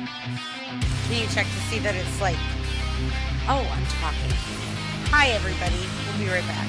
Can you check to see that it's like, oh, I'm talking. Hi, everybody. We'll be right back.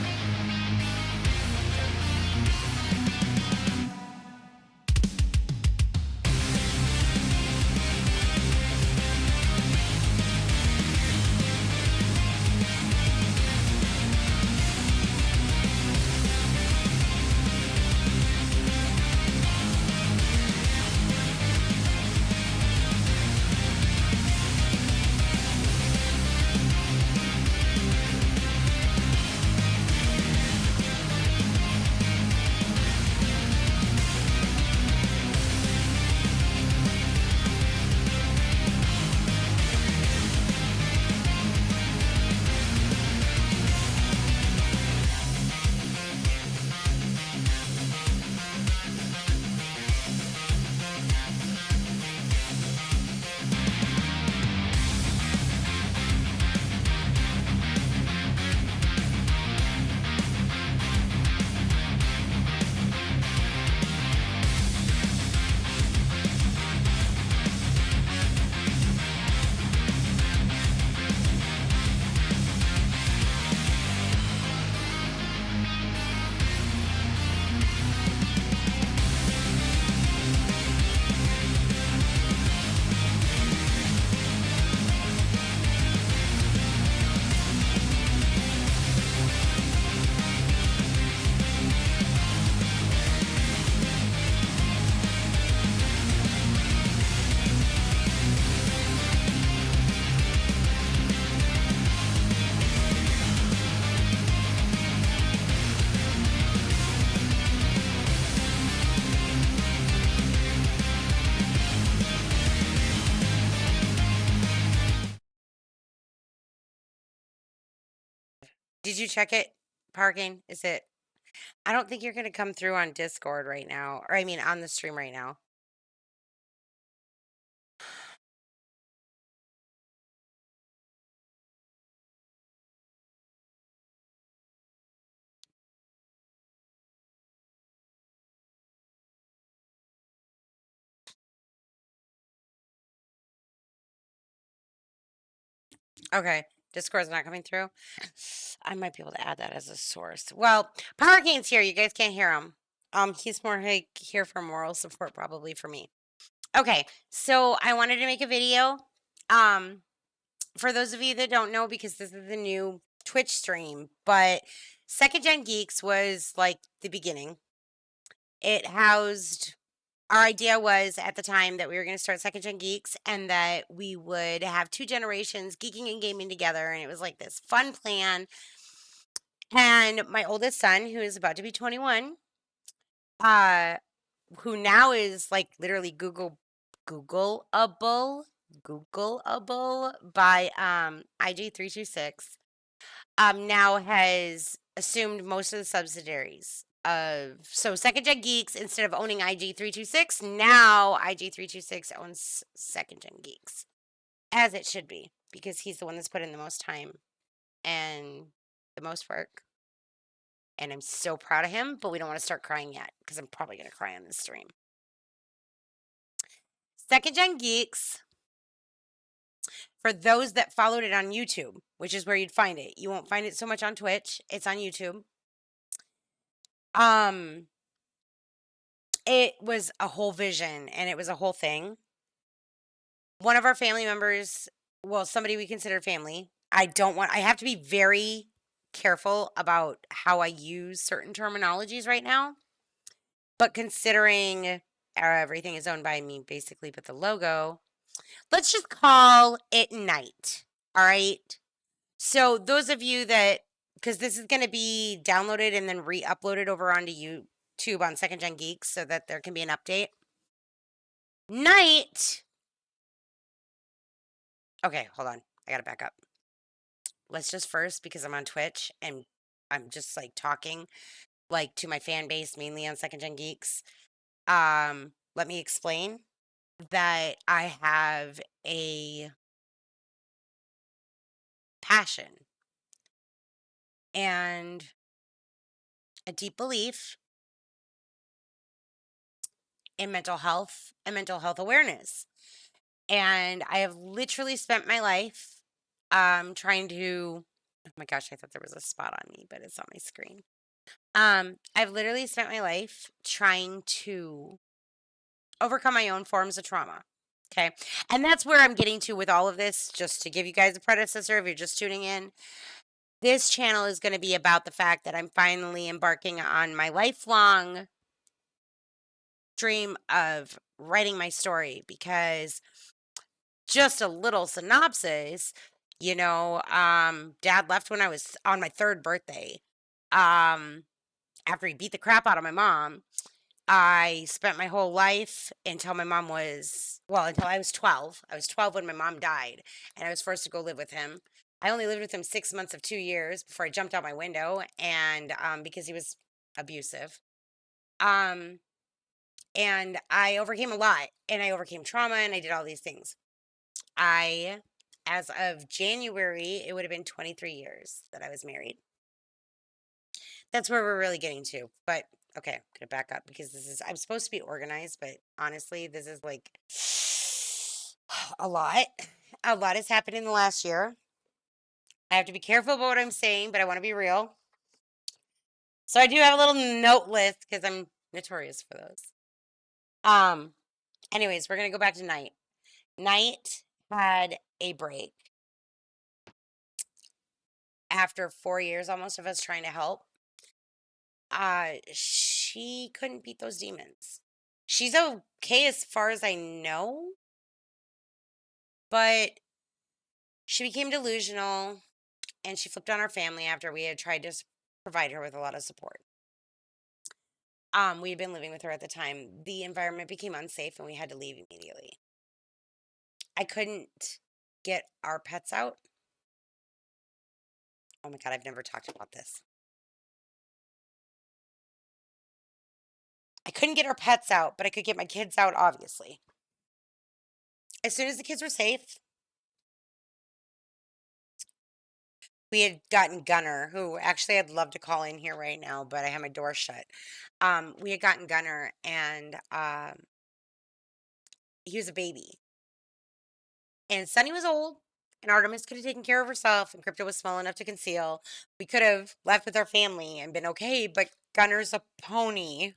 Did you check it? Parking? Is it? I don't think you're going to come through on Discord right now, or I mean on the stream right now. Okay. Discord's not coming through. I might be able to add that as a source. Well, Parking's here. You guys can't hear him. He's more like here for moral support, probably for me. Okay, so I wanted to make a video. For those of you that don't know, because this is the new Twitch stream, but Second Gen Geeks was like the beginning. It housed, our idea was at the time that we were going to start Second Gen Geeks and that we would have two generations geeking and gaming together. And it was like this fun plan. And my oldest son, who is about to be 21, uh, who now is like literally Googleable by IG326, now has assumed most of the subsidiaries of, so Second Gen Geeks, instead of owning IG326, now IG326 owns Second Gen Geeks, as it should be, because he's the one that's put in the most time and the most work. And I'm so proud of him, but we don't want to start crying yet because I'm probably going to cry on this stream. Second Gen Geeks, for those that followed it on YouTube, which is where you'd find it. You won't find it so much on Twitch. It's on YouTube. It was a whole vision and it was a whole thing. One of our family members, well, somebody we consider family. I have to be very careful about how I use certain terminologies right now. But considering everything is owned by me, basically, but the logo, let's just call it Night. All right. So those of you that, because this is going to be downloaded and then re-uploaded over onto YouTube on Second Gen Geeks so that there can be an update. Night. Okay, hold on. I got to back up. Let's just first, because I'm on Twitch and I'm just like talking like to my fan base, mainly on Second Gen Geeks. Let me explain that I have a passion and a deep belief in mental health and mental health awareness. And I have literally spent my life trying to, oh my gosh, I thought there was a spot on me, but it's on my screen. I've literally spent my life trying to overcome my own forms of trauma. Okay. And that's where I'm getting to with all of this, just to give you guys a predecessor if you're just tuning in. This channel is going to be about the fact that I'm finally embarking on my lifelong dream of writing my story, because just a little synopsis, dad left when I was on my third birthday. Um, After he beat the crap out of my mom, I spent my whole life until my mom was, well, until I was 12. I was 12 when my mom died, and I was forced to go live with him. I only lived with him 6 months of 2 years before I jumped out my window, and because he was abusive. Um, and I overcame a lot, and I overcame trauma, and I did all these things. As of January, it would have been 23 years that I was married. That's where we're really getting to. But okay, I'm gonna back up because I'm supposed to be organized, but honestly, this is like a lot. A lot has happened in the last year. I have to be careful about what I'm saying, but I want to be real. So I do have a little note list because I'm notorious for those. Um, Anyways, we're gonna go back to Night. Night had a break after 4 years almost of us trying to help. She couldn't beat those demons. She's okay as far as I know, but she became delusional and she flipped on our family after we had tried to provide her with a lot of support. We had been living with her at the time. The environment became unsafe and we had to leave immediately. I couldn't get our pets out. Oh my God, I've never talked about this. I couldn't get our pets out, but I could get my kids out, obviously. As soon as the kids were safe, we had gotten Gunner, who actually I'd love to call in here right now, but I have my door shut. We had gotten Gunner, and he was a baby. And Sunny was old, and Artemis could have taken care of herself, and Crypto was small enough to conceal. We could have left with our family and been okay, but Gunner's a pony.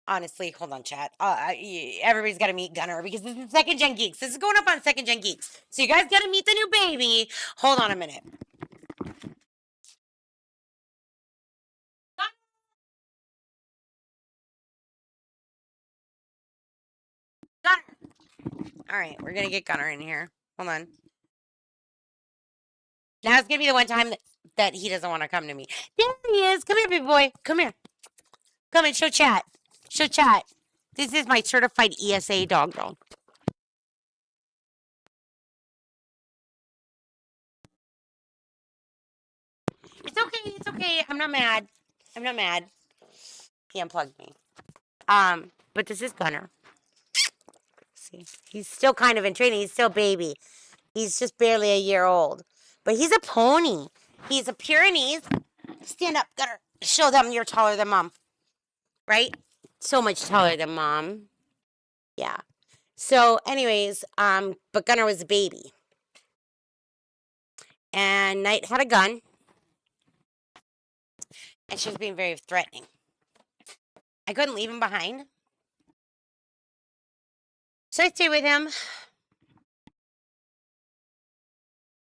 Honestly, hold on, chat. Everybody's got to meet Gunner because this is Second Gen Geeks. This is going up on Second Gen Geeks. So you guys got to meet the new baby. Hold on a minute. Gunner. All right, we're going to get Gunner in here. Hold on. Now it's going to be the one time that he doesn't want to come to me. There he is. Come here, big boy. Come here. Come and show chat. Show chat. This is my certified ESA dog girl. It's okay. It's okay. I'm not mad. I'm not mad. He unplugged me. But this is Gunner. See, he's still kind of in training. He's still baby. He's just barely a year old. But he's a pony. He's a Pyrenees. Stand up, Gunner. Show them you're taller than mom. Right? So much taller than mom. Yeah. So, anyways, but Gunner was a baby. And Knight had a gun. And she was being very threatening. I couldn't leave him behind. So I stayed with him.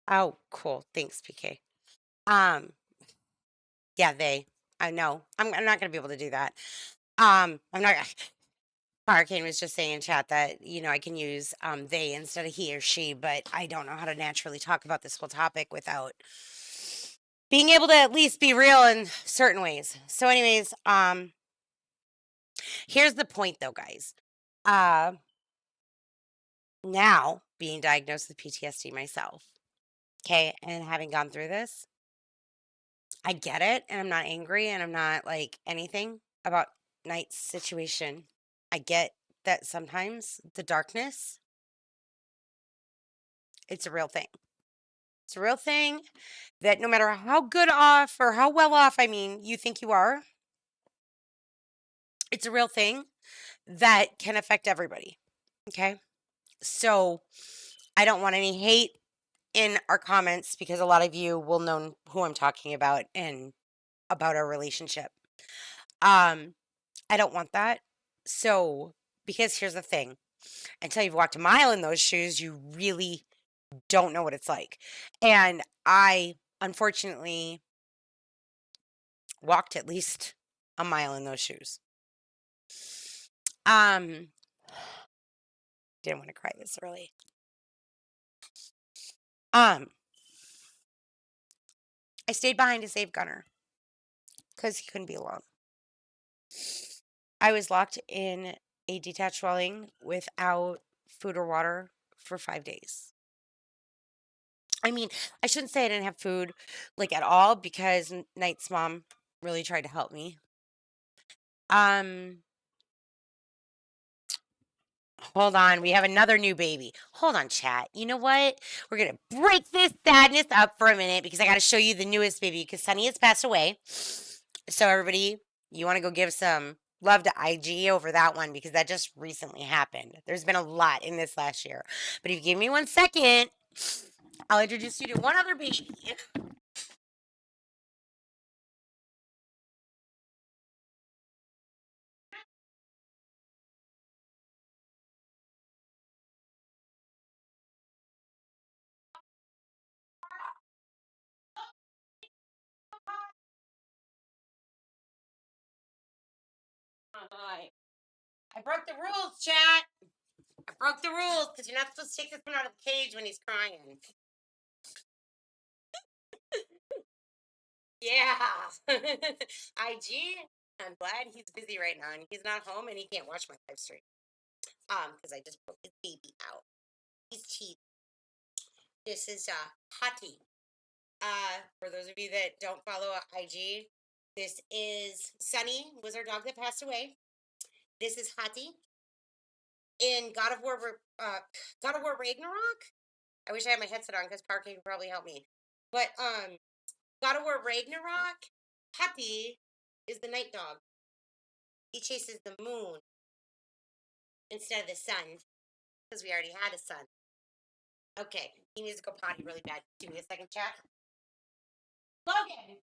Oh, cool. Thanks, PK. Yeah, they. I know. I'm not gonna be able to do that. I'm not. Hurricane was just saying in chat that I can use they instead of he or she, but I don't know how to naturally talk about this whole topic without being able to at least be real in certain ways. So, anyways, here's the point, though, guys. Now being diagnosed with PTSD myself, okay, and having gone through this, I get it, and I'm not angry, and I'm not like anything about Knight's situation. I get that sometimes the darkness, it's a real thing. It's a real thing that no matter how good off or how well off, I mean, you think you are, it's a real thing that can affect everybody. Okay. So I don't want any hate in our comments because a lot of you will know who I'm talking about and about our relationship. Um, I don't want that. So, because here's the thing, until you've walked a mile in those shoes, you really don't know what it's like. And I, unfortunately, walked at least a mile in those shoes. Um, didn't want to cry this early. Um, I stayed behind to save Gunner because he couldn't be alone. I was locked in a detached dwelling without food or water for 5 days. I mean, I shouldn't say I didn't have food like at all because Knight's mom really tried to help me. Um, Hold on, we have another new baby. Hold on, chat. You know what? We're gonna break this sadness up for a minute because I gotta show you the newest baby because Sunny has passed away. So everybody, you want to go give some love to IG over that one because that just recently happened. There's been a lot in this last year. But if you give me 1 second, I'll introduce you to one other baby. Hi. I broke the rules, chat. I broke the rules because you're not supposed to take this one out of the cage when he's crying. Yeah. IG, I'm glad he's busy right now and he's not home and he can't watch my live stream. Because I just broke his baby out. His teeth. This is Hottie. For those of you that don't follow IG, this is Sunny was our dog that passed away. This is Hottie. In God of War Ragnarok. I wish I had my headset on because Parker could probably help me. But God of War Ragnarok, Happy is the night dog. He chases the moon instead of the sun because we already had a sun. Okay, he needs to go potty really bad. Give me a second, chat. Logan.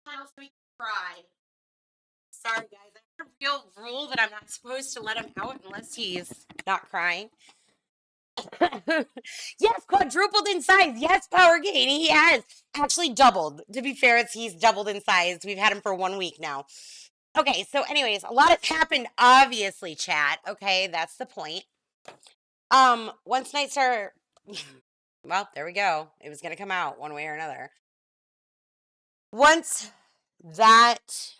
So we can cry. Sorry, guys. I have a real rule that I'm not supposed to let him out unless he's not crying. Yes, quadrupled in size. Yes, Power Gain. He has actually doubled. To be fair, he's doubled in size. We've had him for 1 week now. Okay, so anyways, a lot has happened, obviously, chat. Okay, that's the point. Once nights are well, there we go. It was gonna come out one way or another. Once that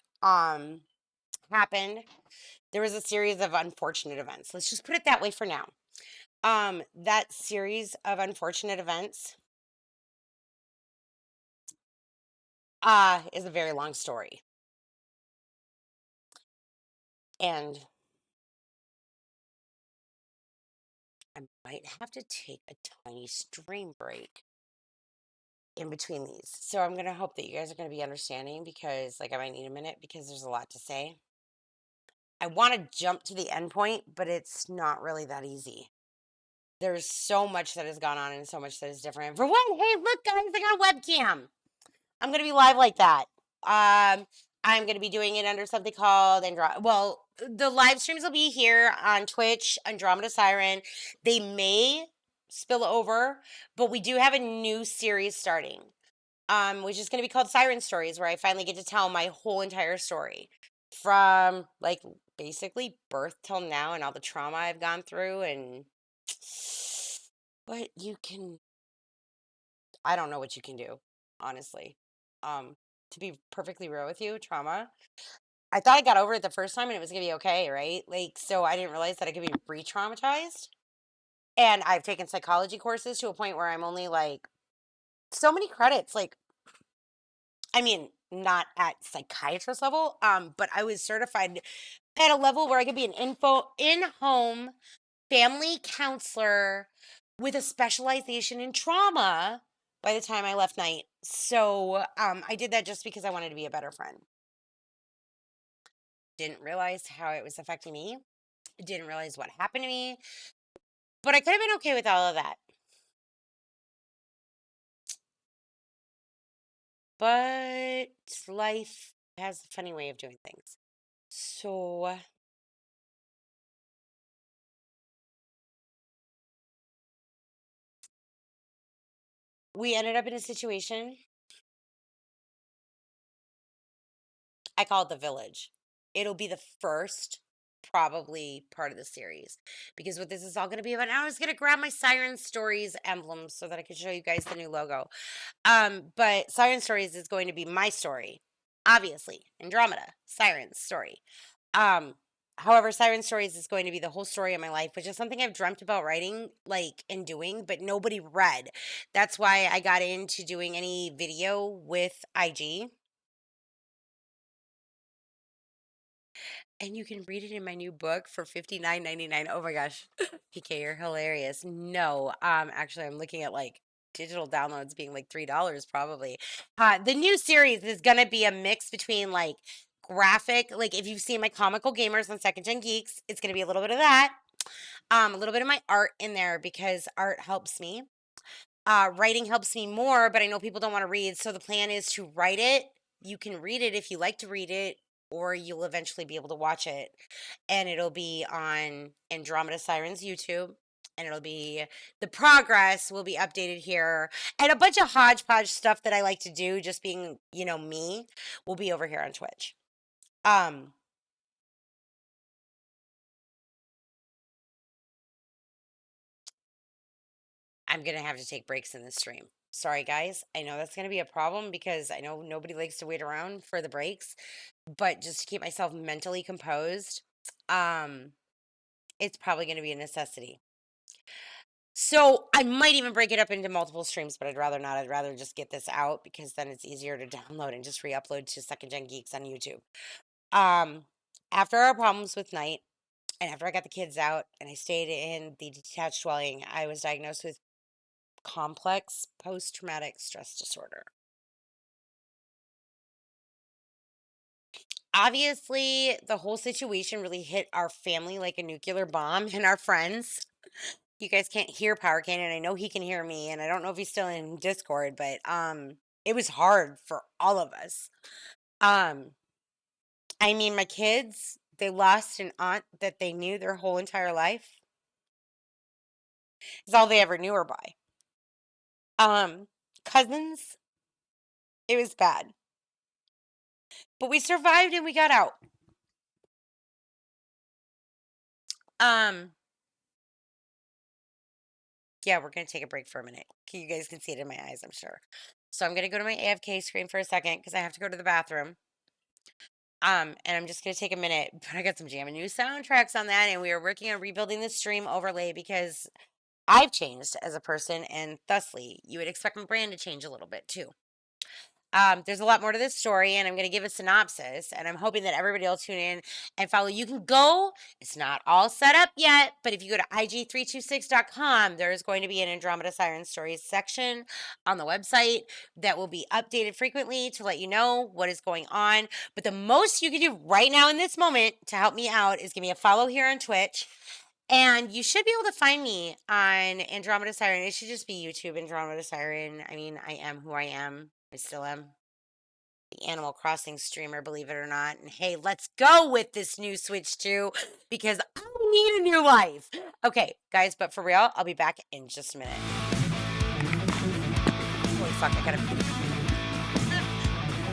happened, there was a series of unfortunate events. Let's just put it that way for now. That series of unfortunate events is a very long story. And I might have to take a tiny stream break in between these. So I'm gonna hope that you guys are gonna be understanding because like I might need a minute because there's a lot to say. I want to jump to the end point, but it's not really that easy. There's so much that has gone on and so much that is different. For one, hey, look, guys, I got a webcam. I'm gonna be live like that. I'm gonna be doing it under something called Well, the live streams will be here on Twitch, AndromedaSiren. They may spill over, but we do have a new series starting. Which is gonna be called Siren Stories, where I finally get to tell my whole entire story. From like basically birth till now and all the trauma I've gone through and what you can I don't know what you can do, honestly. To be perfectly real with you, trauma. I thought I got over it the first time and it was gonna be okay, right? Like, so I didn't realize that I could be re-traumatized. And I've taken psychology courses to a point where I'm only like so many credits. Like, I mean, not at psychiatrist level, but I was certified at a level where I could be an in-home family counselor with a specialization in trauma by the time I left night. So I did that just because I wanted to be a better friend. Didn't realize how it was affecting me. Didn't realize what happened to me. But I could have been okay with all of that. But life has a funny way of doing things. So we ended up in a situation. I call it the village. It'll be the first, probably part of the series, because what this is all going to be about. Now I was going to grab my Siren Stories emblem so that I could show you guys the new logo. But Siren Stories is going to be my story, obviously. Andromeda, Siren's story. Um, However, Siren Stories is going to be the whole story of my life, which is something I've dreamt about writing, like, and doing, but nobody read. That's why I got into doing any video with IG. And you can read it in my new book for $59.99. Oh my gosh. PK, you're hilarious. No, actually I'm looking at like digital downloads being like $3 probably. The new series is gonna be a mix between like graphic, like if you've seen my comical gamers on Second Gen Geeks, it's gonna be a little bit of that. A little bit of my art in there because art helps me. Writing helps me more, but I know people don't want to read. So the plan is to write it. You can read it if you like to read it, or you'll eventually be able to watch it. And it'll be on Andromeda Sirens YouTube. And it'll be the progress will be updated here. And a bunch of hodgepodge stuff that I like to do, just being, me, will be over here on Twitch. Um, I'm gonna have to take breaks in the stream. Sorry, guys. I know that's gonna be a problem because I know nobody likes to wait around for the breaks, but just to keep myself mentally composed, um, it's probably gonna be a necessity. So I might even break it up into multiple streams, but I'd rather not. I'd rather just get this out because then it's easier to download and just re-upload to Second Gen Geeks on YouTube. Um, After our problems with night, and after I got the kids out and I stayed in the detached dwelling, I was diagnosed with complex post-traumatic stress disorder. Obviously, the whole situation really hit our family like a nuclear bomb and our friends. You guys can't hear Power Cannon. I know he can hear me, and I don't know if he's still in Discord, but it was hard for all of us. Um, I mean, my kids, they lost an aunt that they knew their whole entire life. It's all they ever knew her by. Um, Cousins, it was bad. But we survived and we got out. Um, yeah, we're gonna take a break for a minute. You guys can see it in my eyes, I'm sure. So I'm gonna go to my AFK screen for a second because I have to go to the bathroom. And I'm just gonna take a minute, but I got some jamming new soundtracks on that, and we are working on rebuilding the stream overlay because I've changed as a person, and thusly, you would expect my brand to change a little bit too. There's a lot more to this story, and I'm going to give a synopsis, and I'm hoping that everybody will tune in and follow. You can go, it's not all set up yet, but if you go to ig326.com, there's going to be an Andromeda Siren Stories section on the website that will be updated frequently to let you know what is going on. But the most you can do right now in this moment to help me out is give me a follow here on Twitch. And you should be able to find me on Andromeda Siren. It should just be YouTube Andromeda Siren. I mean, I am who I am. I still am the Animal Crossing streamer, believe it or not. And hey, let's go with this new Switch 2 because I need a new life. Okay, guys, but for real, I'll be back in just a minute. Holy fuck, I gotta. I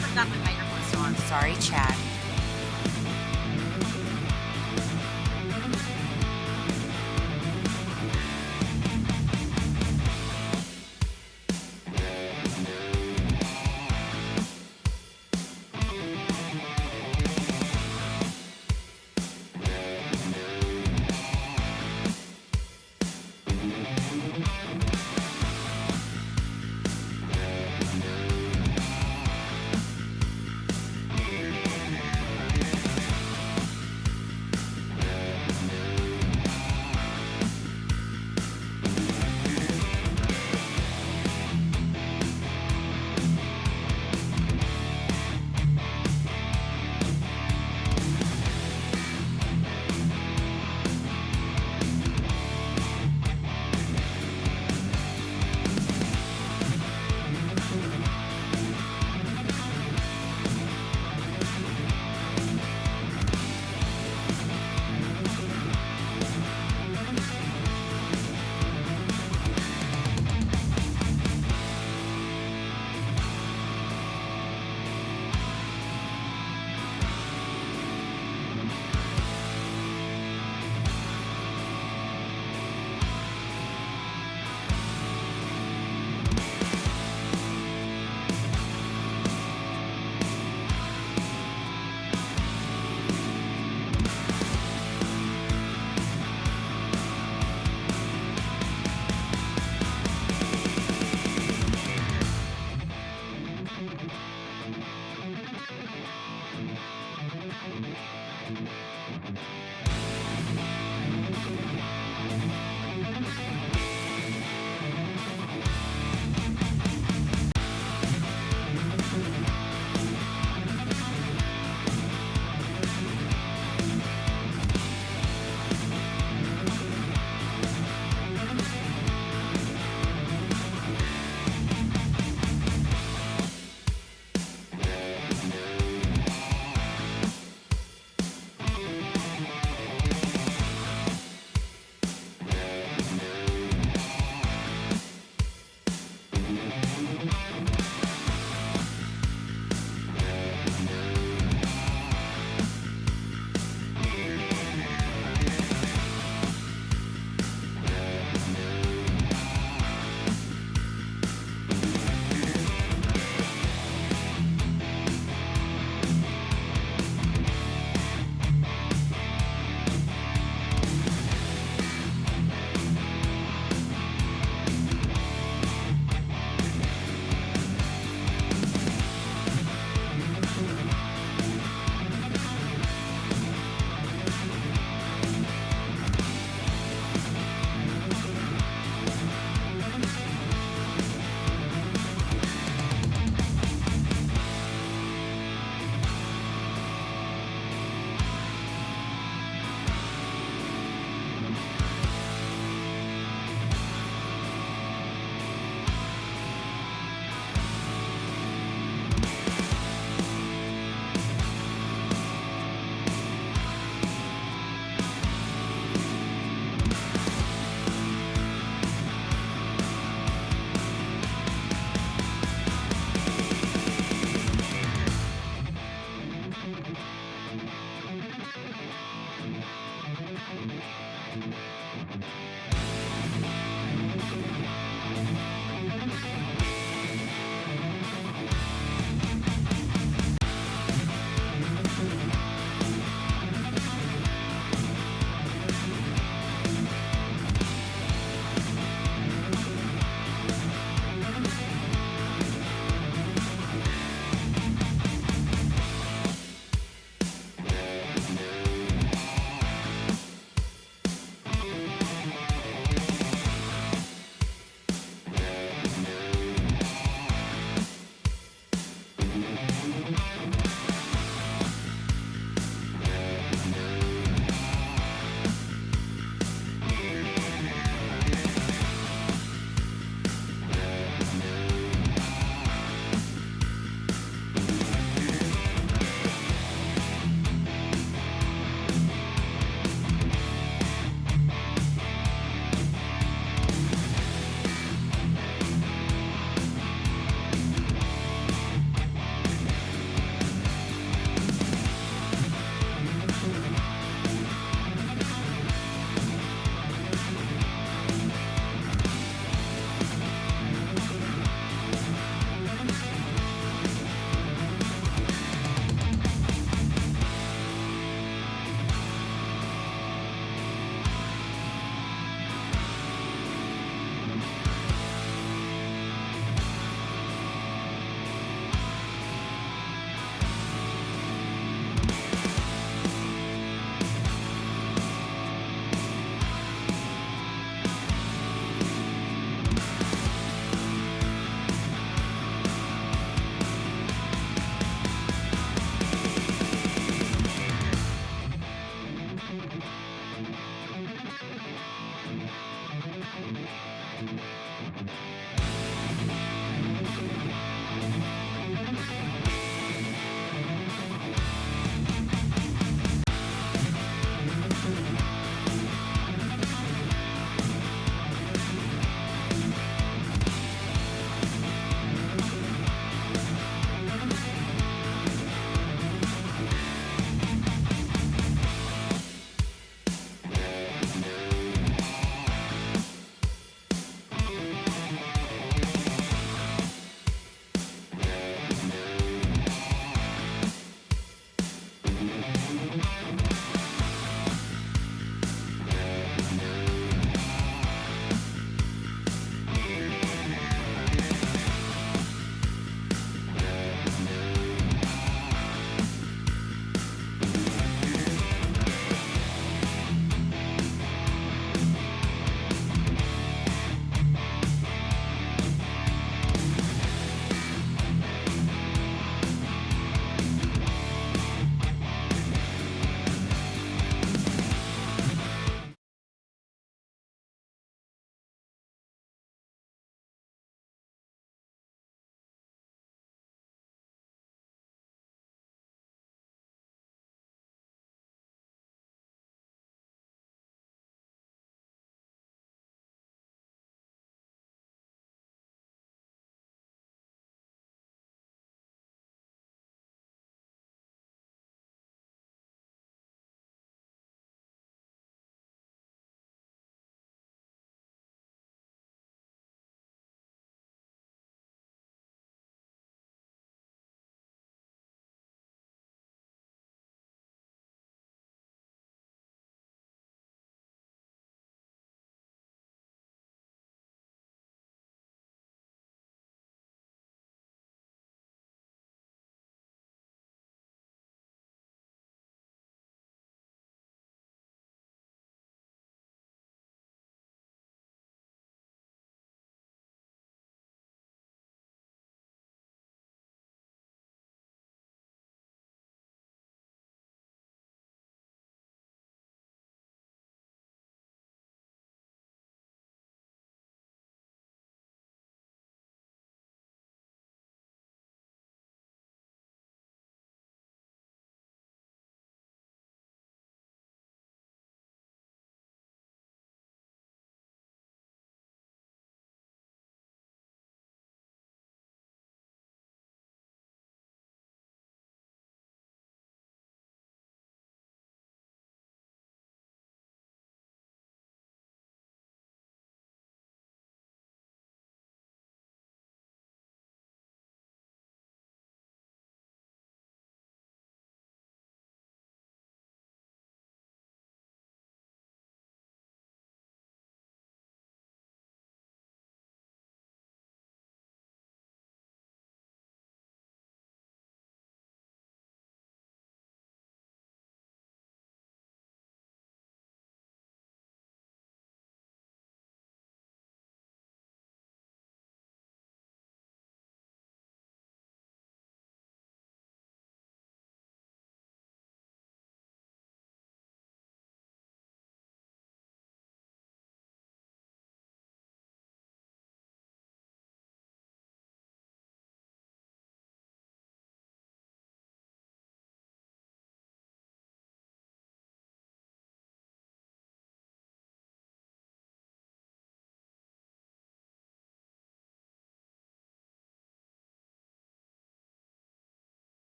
forgot my microphone's still on. Sorry, chat.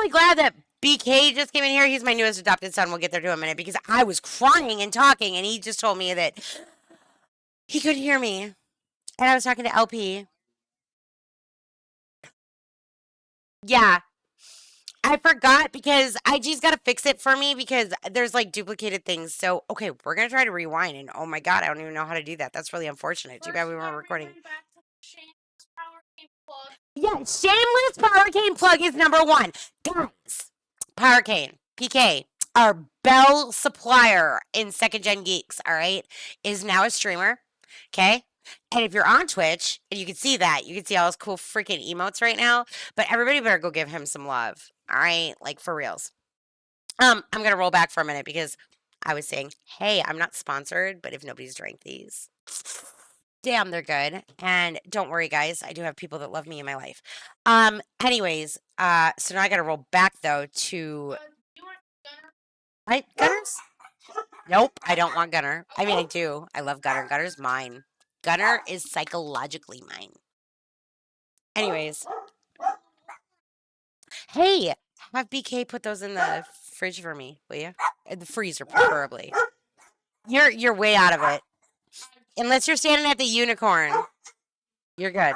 really glad that BK just came in here. He's my newest adopted son. We'll get there to in a minute because I was crying and talking, and he just told me that he couldn't hear me. And I was talking to LP. Yeah, I forgot because IG's got to fix it for me because there's like duplicated things. So, okay, we're going to try to rewind. And oh my God, I don't even know how to do that. That's really unfortunate. Too bad we weren't recording. Yeah, shameless power cane plug is number one. Guys, power cane, PK, our Bell supplier in Second Gen Geeks, all right, is now a streamer. Okay. And if you're on Twitch and you can see that, you can see all those cool freaking emotes right now. But everybody better go give him some love. All right. Like for reals. I'm gonna roll back for a minute because I was saying, hey, I'm not sponsored, but if nobody's drank these, damn, they're good. And don't worry, guys, I do have people that love me in my life. Anyways, so now I gotta roll back though to I Gunners? Nope, I don't want Gunner. I mean I do. I love Gunner. Gunner's mine. Gunner is psychologically mine. Anyways, hey, have BK put those in the fridge for me, will you? In the freezer, preferably. You're way out of it. Unless you're standing at the unicorn, you're good.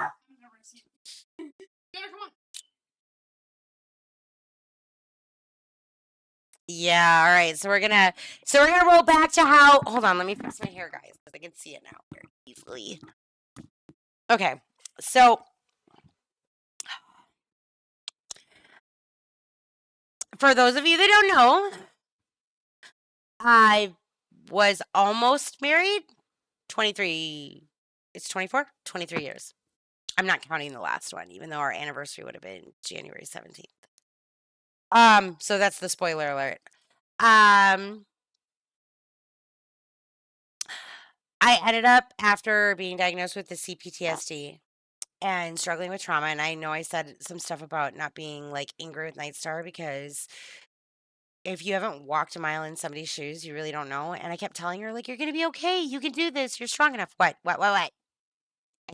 Yeah, all right. So we're gonna roll back to how. Hold on, let me fix my hair, guys, because I can see it now very easily. Okay, so for those of you that don't know, I was almost married. 23. It's 24. 23 years. I'm not counting the last one, even though our anniversary would have been January 17th. So that's the spoiler alert. Um, I ended up after being diagnosed with the CPTSD and struggling with trauma. And I know I said some stuff about not being like angry with Nightstar because if you haven't walked a mile in somebody's shoes, you really don't know. And I kept telling her, like, you're going to be okay. You can do this. You're strong enough. What? I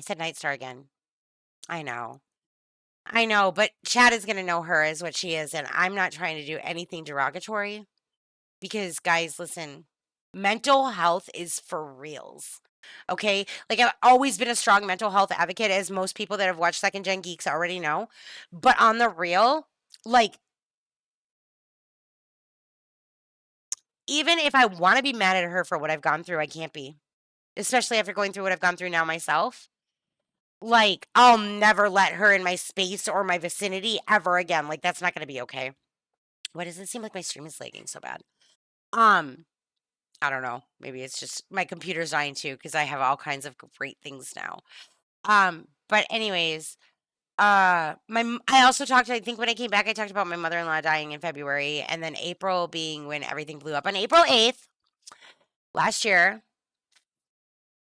said Nightstar again. I know. I know. But Chad is going to know her as what she is. And I'm not trying to do anything derogatory because, guys, listen, mental health is for reals. Okay. Like, I've always been a strong mental health advocate, as most people that have watched Second Gen Geeks already know. But on the real, like, even if I want to be mad at her for what I've gone through, I can't be, especially after going through what I've gone through now myself. Like, I'll never let her in my space or my vicinity ever again. Like, that's not going to be okay. Why does it seem like my stream is lagging so bad? Um, I don't know. Maybe it's just my computer's dying too because I have all kinds of great things now. But anyways, I also talked. I think when I came back, I talked about my mother-in-law dying in February, and then April being when everything blew up on April 8th last year.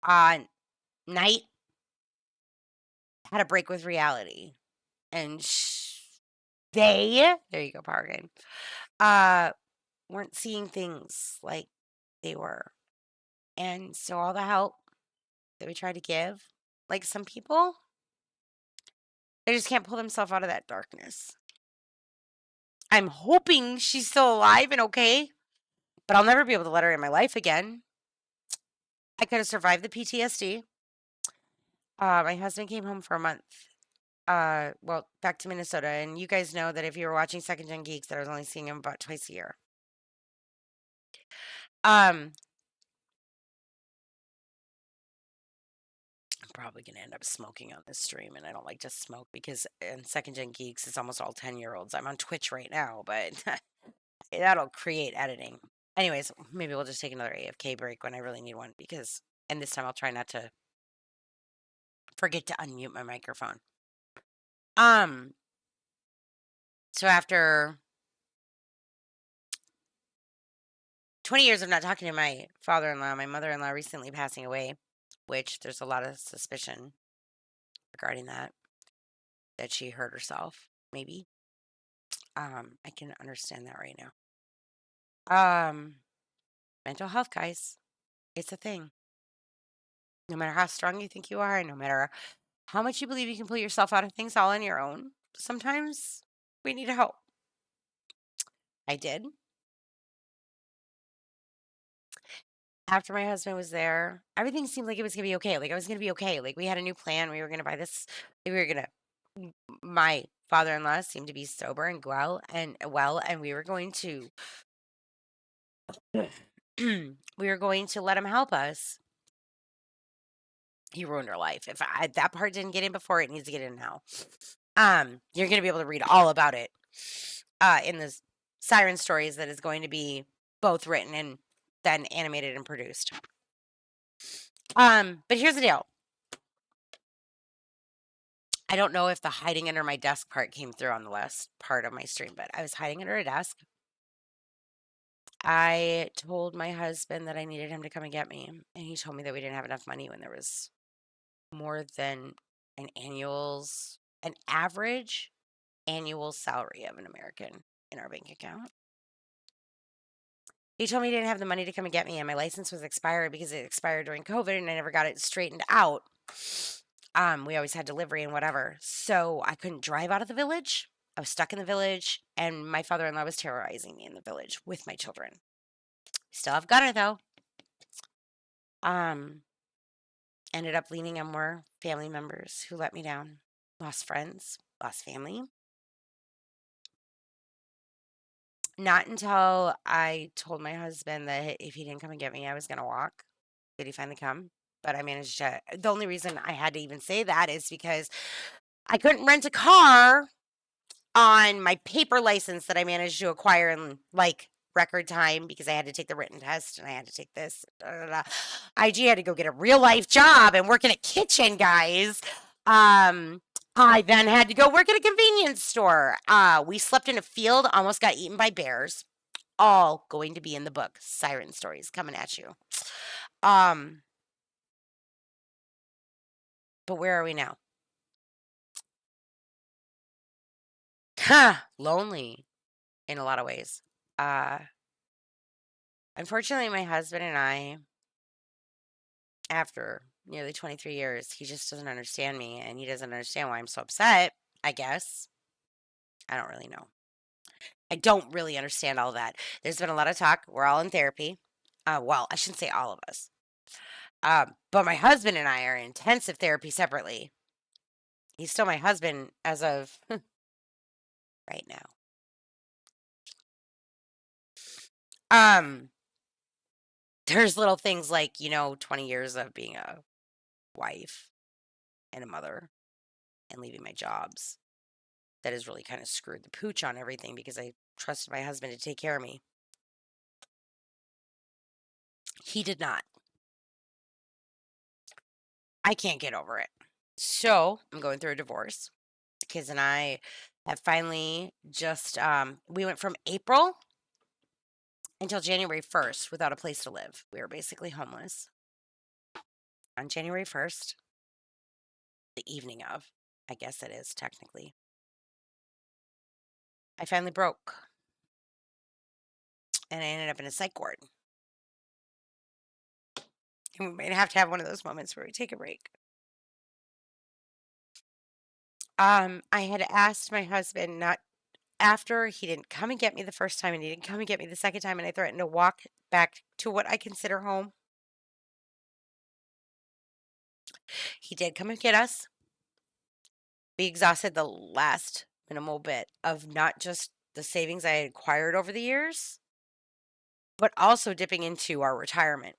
On night had a break with reality, and they there you go, power game. Weren't seeing things like they were, and so all the help that we tried to give, like some people, they just can't pull themselves out of that darkness. I'm hoping she's still alive and okay, but I'll never be able to let her in my life again. I could have survived the PTSD. My husband came home for a month. Well, back to Minnesota, and you guys know that if you were watching Second Gen Geeks, that I was only seeing him about twice a year. I'm probably gonna end up smoking on this stream, and I don't like to smoke because in Second Gen Geeks, it's almost all 10-year-olds. I'm on Twitch right now, but that'll create editing. Anyways, maybe we'll just take another AFK break when I really need one because, and this time I'll try not to forget to unmute my microphone. So after 20 years of not talking to my father-in-law, my mother-in-law recently passing away, which there's a lot of suspicion regarding that she hurt herself, maybe. I can understand that right now. Mental health, guys, it's a thing. No matter how strong you think you are, no matter how much you believe you can pull yourself out of things all on your own, sometimes we need help. I did. After my husband was there, everything seemed like it was gonna be okay. Like I was gonna be okay. Like we had a new plan. We were gonna buy this. We were gonna. My father-in-law seemed to be sober and well, and we were going to. we were going to let him help us. He ruined our life. If that part didn't get in before, it needs to get in now. You're gonna be able to read all about it in the Siren stories that is going to be both written and then animated and produced. But here's the deal. I don't know if the hiding under my desk part came through on the last part of my stream, but I was hiding under a desk. I told my husband that I needed him to come and get me, and he told me that we didn't have enough money when there was more than an average annual salary of an American in our bank account. He told me he didn't have the money to come and get me, and my license was expired because it expired during COVID, and I never got it straightened out. We always had delivery and whatever, so I couldn't drive out of the village. I was stuck in the village, and my father-in-law was terrorizing me in the village with my children. Still have Gunner though. Um, Ended up leaning on more family members who let me down. Lost friends, lost family. Not until I told my husband that if he didn't come and get me, I was gonna walk. Did he finally come? But I managed to. The only reason I had to even say that is because I couldn't rent a car on my paper license that I managed to acquire in like record time because I had to take the written test and I had to take this. Da, da, da. IG had to go get a real life job and work in a kitchen, guys. I then had to go work at a convenience store. We slept in a field, almost got eaten by bears. All going to be in the book. Siren stories coming at you. But where are we now? Lonely in a lot of ways. Unfortunately, my husband and I, after nearly 23 years, he just doesn't understand me and he doesn't understand why I'm so upset, I guess. I don't really know. I don't really understand all of that. There's been a lot of talk. We're all in therapy. Well, I shouldn't say all of us. But my husband and I are in intensive therapy separately. He's still my husband as of right now. There's little things like, 20 years of being a wife and a mother and leaving my jobs that has really kind of screwed the pooch on everything because I trusted my husband to take care of me. He did not. I can't get over it. So I'm going through a divorce. The kids and I have finally just, we went from April until January 1st without a place to live. We were basically homeless. On January 1st, the evening of, I guess it is technically, I finally broke and I ended up in a psych ward. And we might have to have one of those moments where we take a break. I had asked my husband not after he didn't come and get me the first time and he didn't come and get me the second time and I threatened to walk back to what I consider home. He did come and get us. We exhausted the last minimal bit of not just the savings I had acquired over the years, but also dipping into our retirement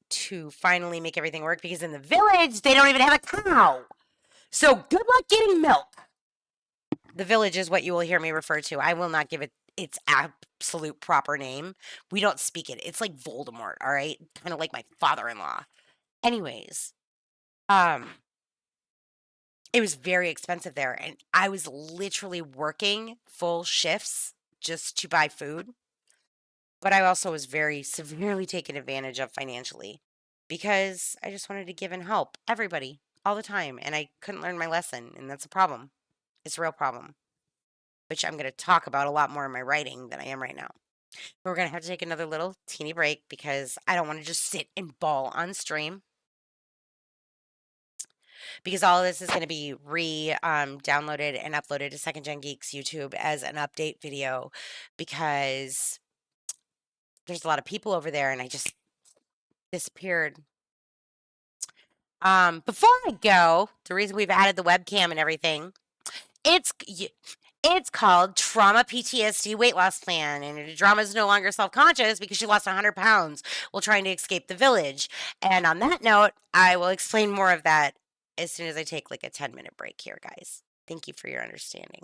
to finally make everything work because in the village, they don't even have a cow. So good luck getting milk. The village is what you will hear me refer to. I will not give it its absolute proper name. We don't speak it. It's like Voldemort, all right? Kind of like my father-in-law. Anyways, it was very expensive there and I was literally working full shifts just to buy food. But I also was very severely taken advantage of financially because I just wanted to give and help everybody all the time and I couldn't learn my lesson and that's a problem. It's a real problem, which I'm going to talk about a lot more in my writing than I am right now. We're going to have to take another little teeny break because I don't want to just sit and bawl on stream. because all of this is going to be downloaded and uploaded to Second Gen Geeks YouTube as an update video because there's a lot of people over there and I just disappeared. Before I go, the reason we've added the webcam and everything, it's it's called Trauma PTSD Weight Loss Plan, and Drama is no longer self-conscious because she lost 100 pounds while trying to escape the village. And on that note, I will explain more of that as soon as I take like a 10-minute break here, guys. Thank you for your understanding.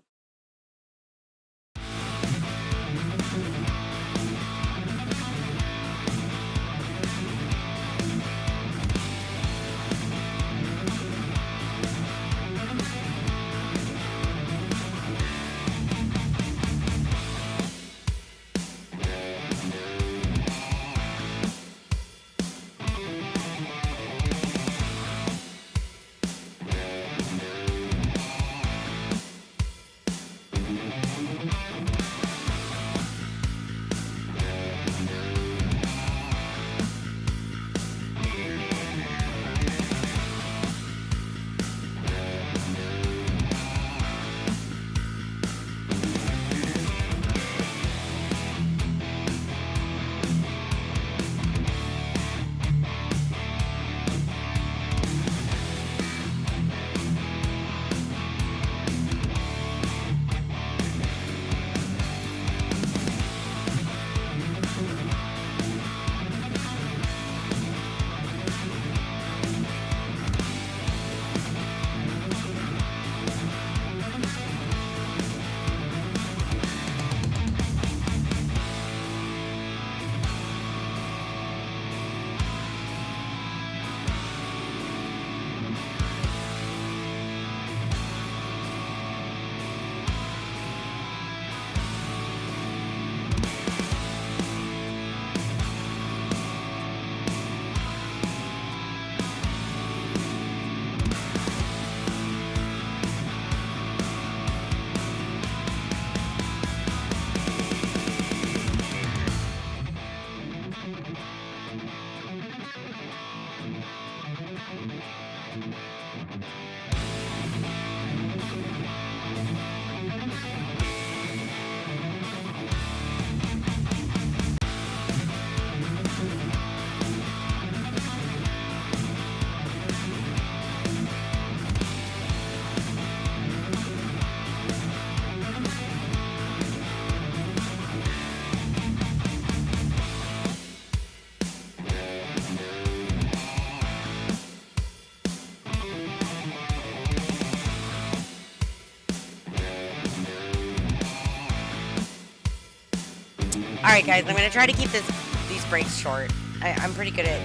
All right, guys, I'm going to try to keep these breaks short. I'm pretty good at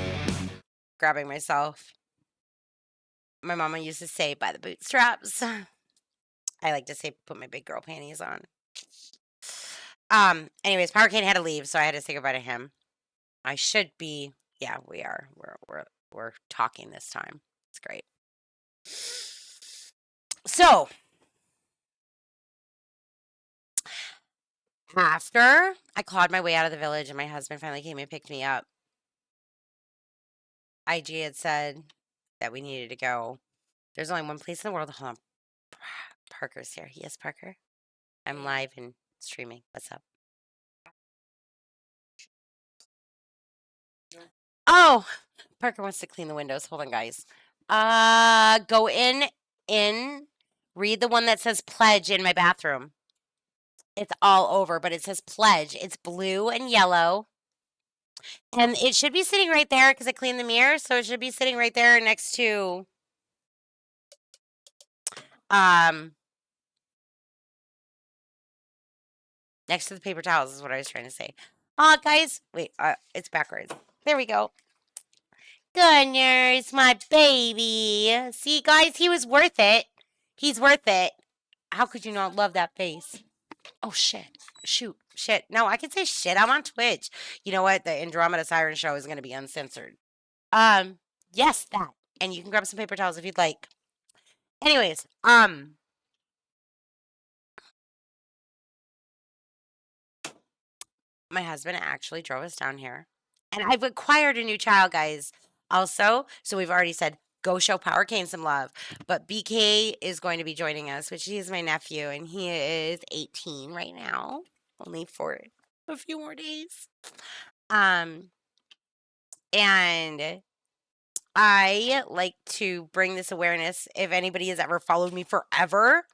grabbing myself. My mama used to say, by the bootstraps. I like to say, put my big girl panties on. Anyways, Power Kane had to leave, so I had to say goodbye to him. I should be, yeah, we are. We're talking this time. It's great. So, after I clawed my way out of the village and my husband finally came and picked me up, IG had said that we needed to go. There's only one place in the world. Hold on. Parker's here. Yes, Parker. I'm live and streaming. What's up? Oh, Parker wants to clean the windows. Hold on, guys. Go in, read the one that says pledge in my bathroom. It's all over, but it says pledge. It's blue and yellow. And it should be sitting right there because I cleaned the mirror. So it should be sitting right there next to next to the paper towels is what I was trying to say. Guys, wait, it's backwards. There we go. Goodness, my baby. See, guys, he was worth it. He's worth it. How could you not love that face? Oh, shit. Shoot. Shit. No, I can say shit. I'm on Twitch. You know what? The AndromedaSiren show is going to be uncensored. Yes, that. And you can grab some paper towels if you'd like. Anyways, my husband actually drove us down here. And I've acquired a new child, guys. Also, so we've already said go show Power Kane some love. But BK is going to be joining us, which he is my nephew, and he is 18 right now, only for a few more days. Um, and I like to bring this awareness. If anybody has ever followed me forever,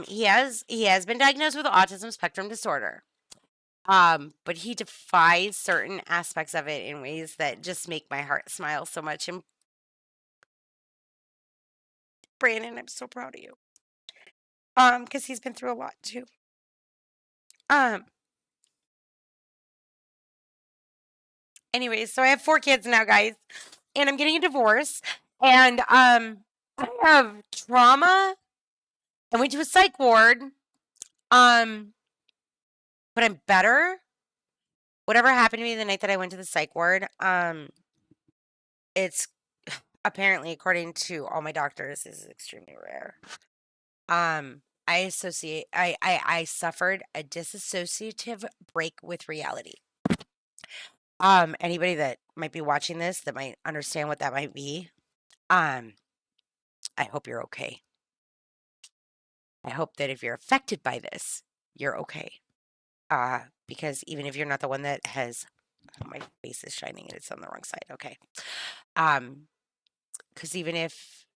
he has been diagnosed with autism spectrum disorder. But he defies certain aspects of it in ways that just make my heart smile so much. And Brandon, I'm so proud of you. Because he's been through a lot too. Um, Anyways, so I have 4 kids now, guys, and I'm getting a divorce, and I have trauma. I went to a psych ward. Um, but I'm better. Whatever happened to me the night that I went to the psych ward, it's apparently, according to all my doctors, is extremely rare. I suffered a dissociative break with reality. Anybody that might be watching this that might understand what that might be, I hope you're okay. I hope that if you're affected by this, you're okay. Because even if you're not the one that has, oh, my face is shining and it's on the wrong side. Okay. Because even if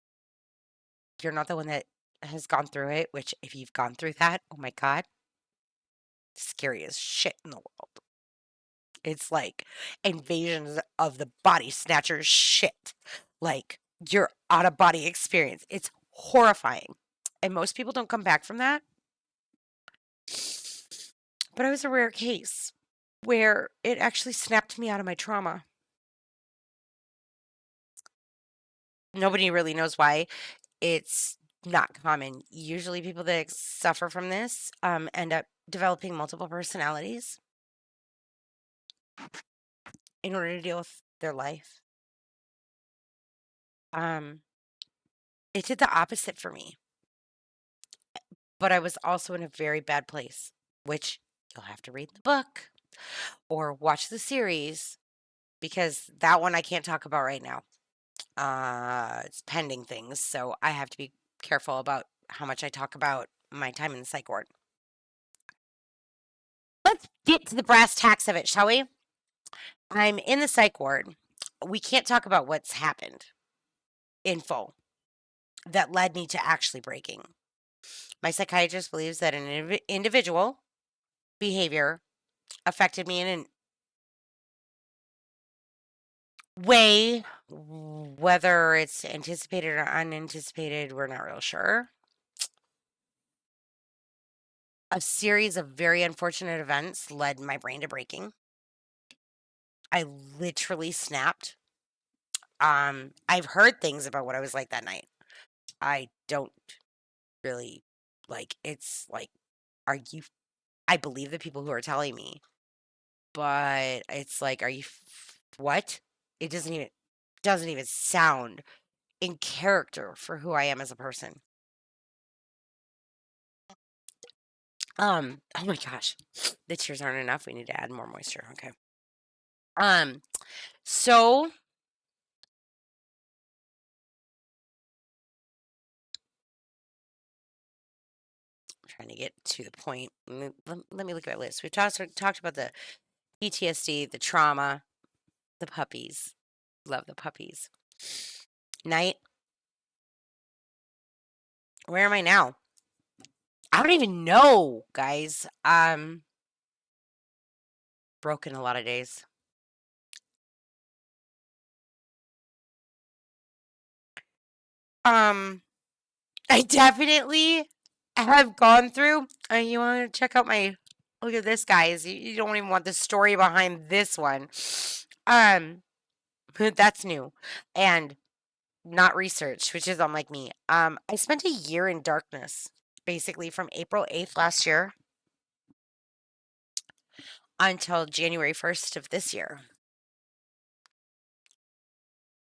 you're not the one that has gone through it, which if you've gone through that, oh my God, scary as shit in the world. It's like invasions of the body snatchers shit. Like your out of body experience. It's horrifying. And most people don't come back from that. But I was a rare case where it actually snapped me out of my trauma. Nobody really knows why. It's not common. Usually, people that suffer from this end up developing multiple personalities in order to deal with their life. It did the opposite for me, but I was also in a very bad place, which you'll have to read the book or watch the series because that one I can't talk about right now. It's pending things, so I have to be careful about how much I talk about my time in the psych ward. Let's get to the brass tacks of it, shall we? I'm in the psych ward. We can't talk about what's happened in full that led me to actually breaking. My psychiatrist believes that an individual behavior affected me in a way, whether it's anticipated or unanticipated, we're not real sure. A series of very unfortunate events led my brain to breaking. I literally snapped. I've heard things about what I was like that night. I don't really it's like, are you? I believe the people who are telling me, but it's like, are you? What? It doesn't even sound in character for who I am as a person. Oh my gosh, the tears aren't enough. We need to add more moisture. Okay. Um, so I'm trying to get to the point. Let me look at my list. We've talked about the PTSD, the trauma, the puppies. Love the puppies. Night. Where am I now? I don't even know, guys. Broken a lot of days. Um, I definitely have gone through. You want to check out my? Look at this, guys. You don't even want the story behind this one. Um, that's new and not research, which is unlike me. I spent a year in darkness, basically from April 8th last year until January 1st of this year.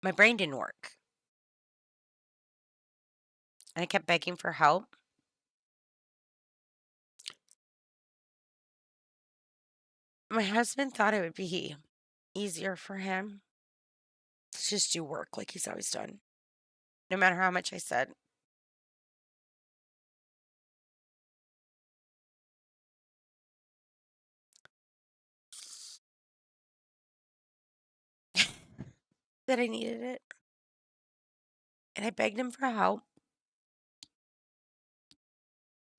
My brain didn't work. And I kept begging for help. My husband thought it would be easier for him to just do work like he's always done. no matter how much I said. That I needed it. And I begged him for help.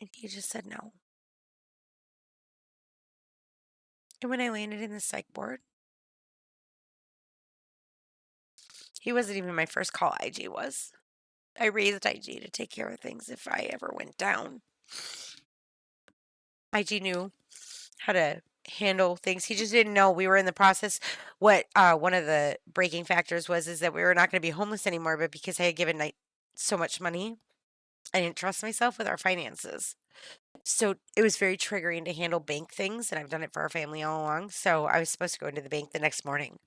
And he just said no. And when I landed in the psych ward, he wasn't even my first call. IG was. I raised IG to take care of things if I ever went down. IG knew how to handle things. He just didn't know we were in the process. What one of the breaking factors was is that we were not going to be homeless anymore, but because I had given Knight so much money, I didn't trust myself with our finances. So it was very triggering to handle bank things, and I've done it for our family all along. So I was supposed to go into the bank the next morning.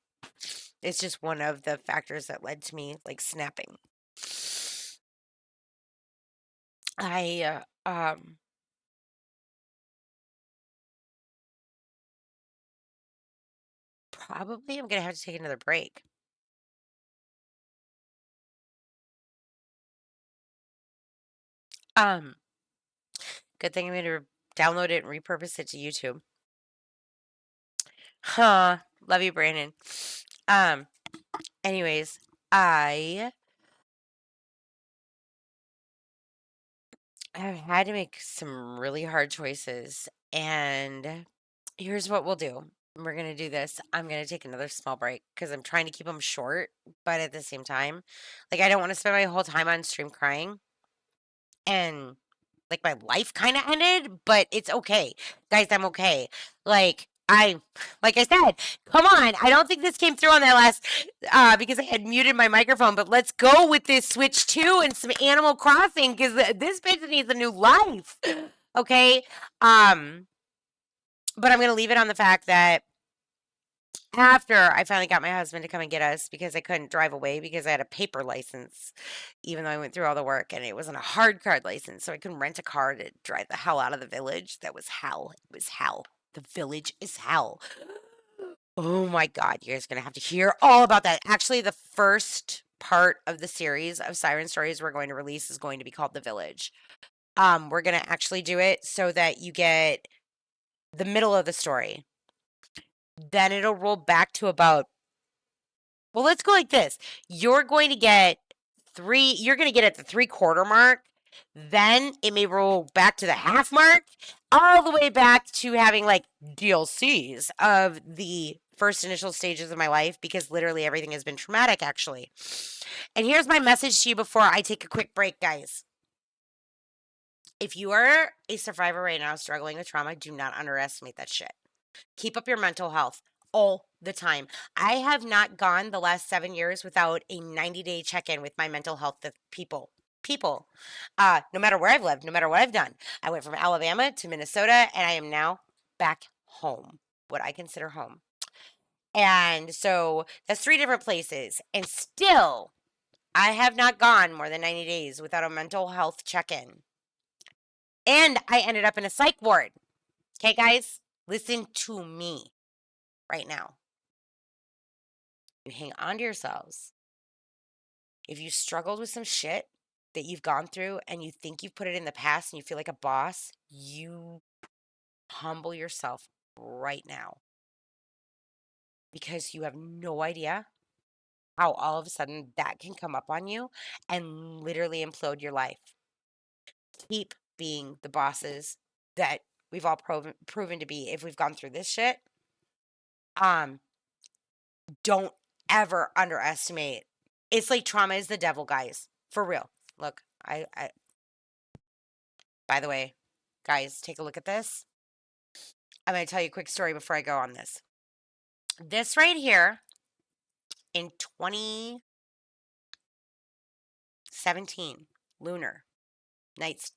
It's just one of the factors that led to me like snapping. I probably am gonna have to take another break. Um, Good thing I'm gonna download it and repurpose it to YouTube. Huh. Love you, Brandon. Um, Anyways, I have had to make some really hard choices, and here's what we'll do. We're gonna do this. I'm gonna take another small break because I'm trying to keep them short, but at the same time, like I don't want to spend my whole time on stream crying and like my life kind of ended, but it's okay. Guys, I'm okay. Like like I said, come on. I don't think this came through on that last because I had muted my microphone, but let's go with this Switch 2 and some Animal Crossing cuz this bitch needs a new life. Okay? Um but I'm going to leave it on the fact that after I finally got my husband to come and get us because I couldn't drive away because I had a paper license, even though I went through all the work and it wasn't a hard card license. So I couldn't rent a car to drive the hell out of the village. That was hell. It was hell. The village is hell. Oh my God. You guys are going to have to hear all about that. Actually, the first part of the series of Siren Stories we're going to release is going to be called The Village. We're going to actually do it so that you get the middle of the story. Then it'll roll back to about well, let's go like this. You're going to get you're going to get at the 3/4 mark. Then it may roll back to the half mark, all the way back to having like DLCs of the first initial stages of my life because literally everything has been traumatic, actually. And here's my message to you before I take a quick break, guys. If you are a survivor right now struggling with trauma, do not underestimate that shit. Keep up your mental health all the time. I have not gone the last 7 years without a 90-day check-in with my mental health of people. People. No matter where I've lived, no matter what I've done. I went from Alabama to Minnesota and I am now back home, what I consider home. And so that's 3 different places. And still, I have not gone more than 90 days without a mental health check-in. And I ended up in a psych ward. Okay, guys, listen to me right now. You hang on to yourselves. If you struggled with some shit that you've gone through and you think you've put it in the past and you feel like a boss, you humble yourself right now because you have no idea how all of a sudden that can come up on you and literally implode your life. Keep being the bosses that we've all proven to be if we've gone through this shit. Don't ever underestimate. It's like trauma is the devil, guys. For real. Look, I by the way, guys, take a look at this. I'm going to tell you a quick story before I go on this. This right here in 2017, Lunar, Knight's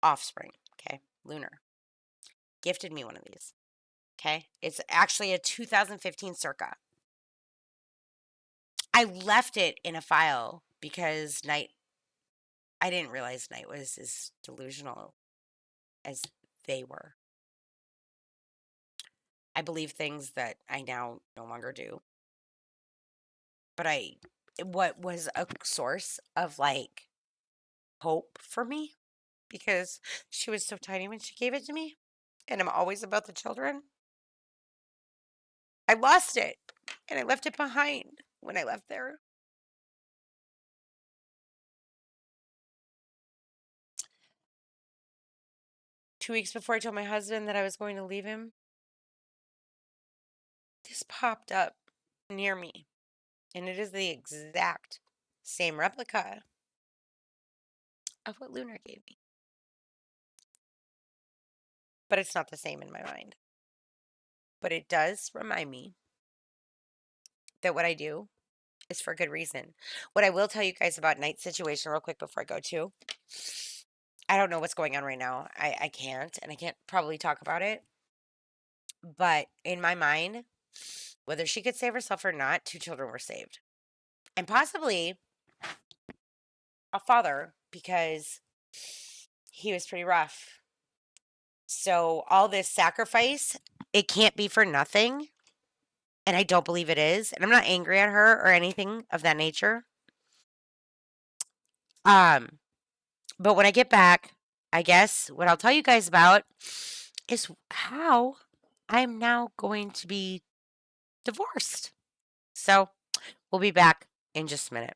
offspring, okay? Lunar gifted me one of these. Okay? It's actually a 2015 Circa. I left it in a file because I didn't realize Knight was as delusional as they were. I believe things that I now no longer do. But I what was a source of like hope for me because she was so tiny when she gave it to me, and I'm always about the children. I lost it and I left it behind when I left there. 2 weeks before I told my husband that I was going to leave him, this popped up near me, and it is the exact same replica of what Lunar gave me. But it's not the same in my mind. But it does remind me that what I do is for good reason. What I will tell you guys about Night's situation real quick before I go to, I don't know what's going on right now. I can't, and I can't probably talk about it. But in my mind, whether she could save herself or not, 2 children were saved. And possibly a father because he was pretty rough. So all this sacrifice, it can't be for nothing. And I don't believe it is. And I'm not angry at her or anything of that nature. Um, but when I get back, I guess what I'll tell you guys about is how I'm now going to be divorced. So we'll be back in just a minute.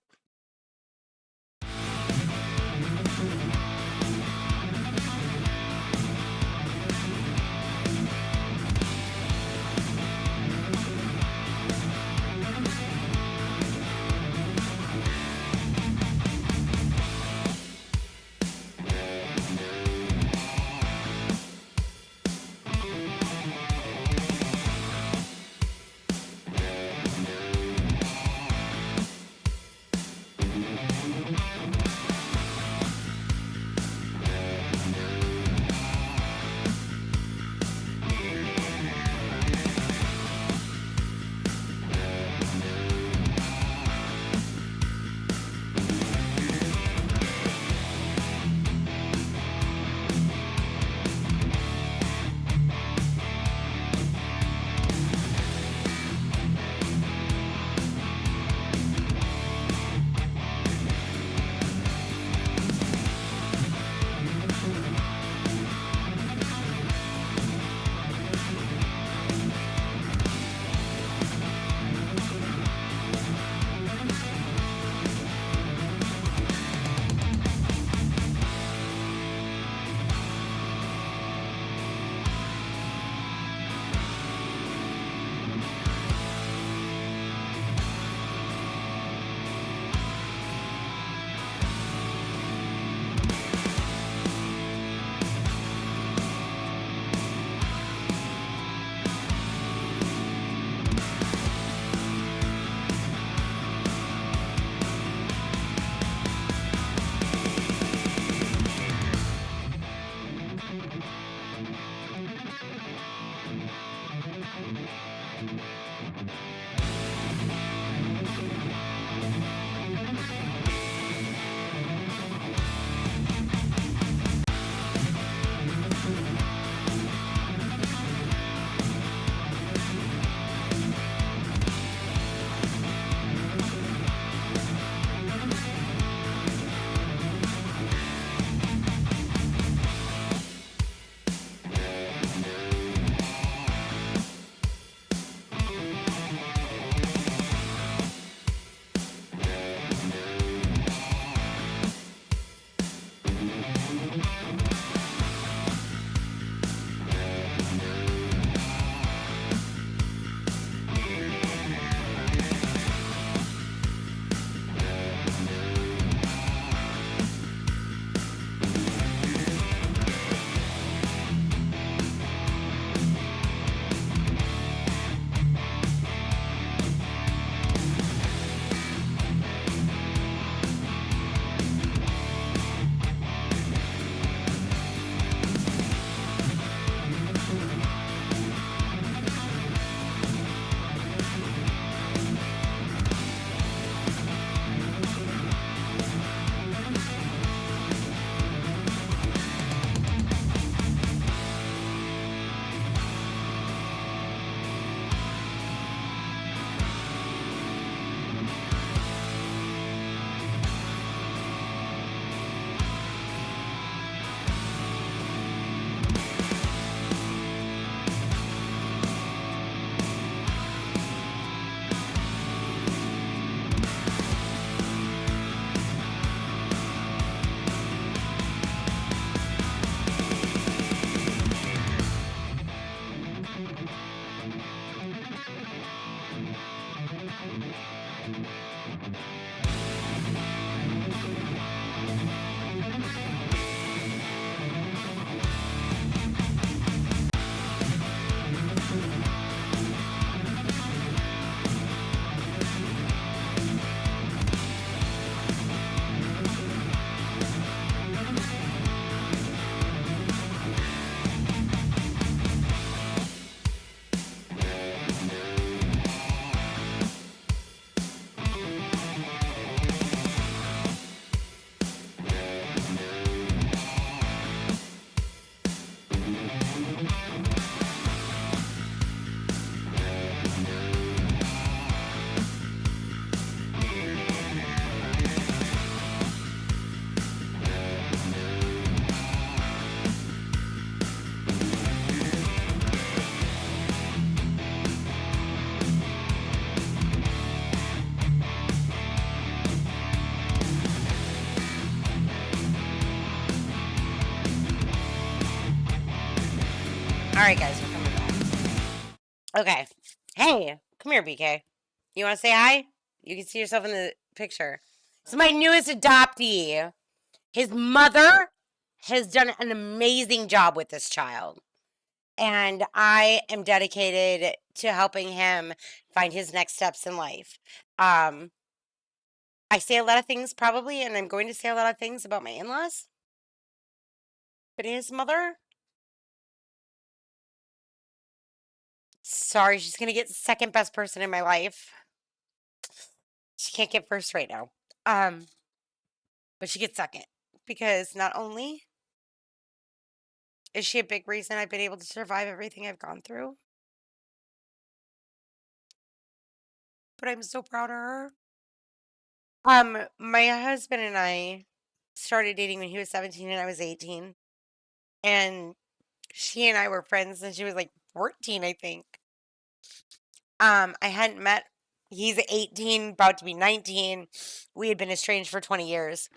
All right, guys, we're coming back. Okay. Hey, come here, BK. You want to say hi? You can see yourself in the picture. This is my newest adoptee. His mother has done an amazing job with this child. And I am dedicated to helping him find his next steps in life. Um, I say a lot of things probably, and I'm going to say a lot of things about my in-laws. But his mother, sorry, she's gonna get second best person in my life. She can't get first right now. But she gets second because not only is she a big reason I've been able to survive everything I've gone through, but I'm so proud of her. My husband and I started dating when he was 17 and I was 18. And she and I were friends since she was like 14, I think. I hadn't met. He's 18, about to be 19. We had been estranged for 20 years.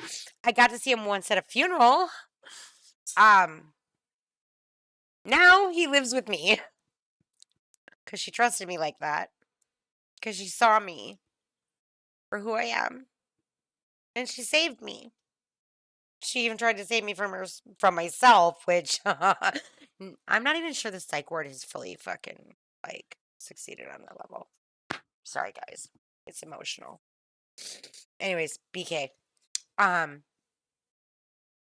I got to see him once at a funeral. Um, Now he lives with me because she trusted me like that. Because she saw me for who I am, and she saved me. She even tried to save me from myself, which I'm not even sure the psych ward has fully fucking like succeeded on that level. Sorry, guys, it's emotional. Anyways, BK, um,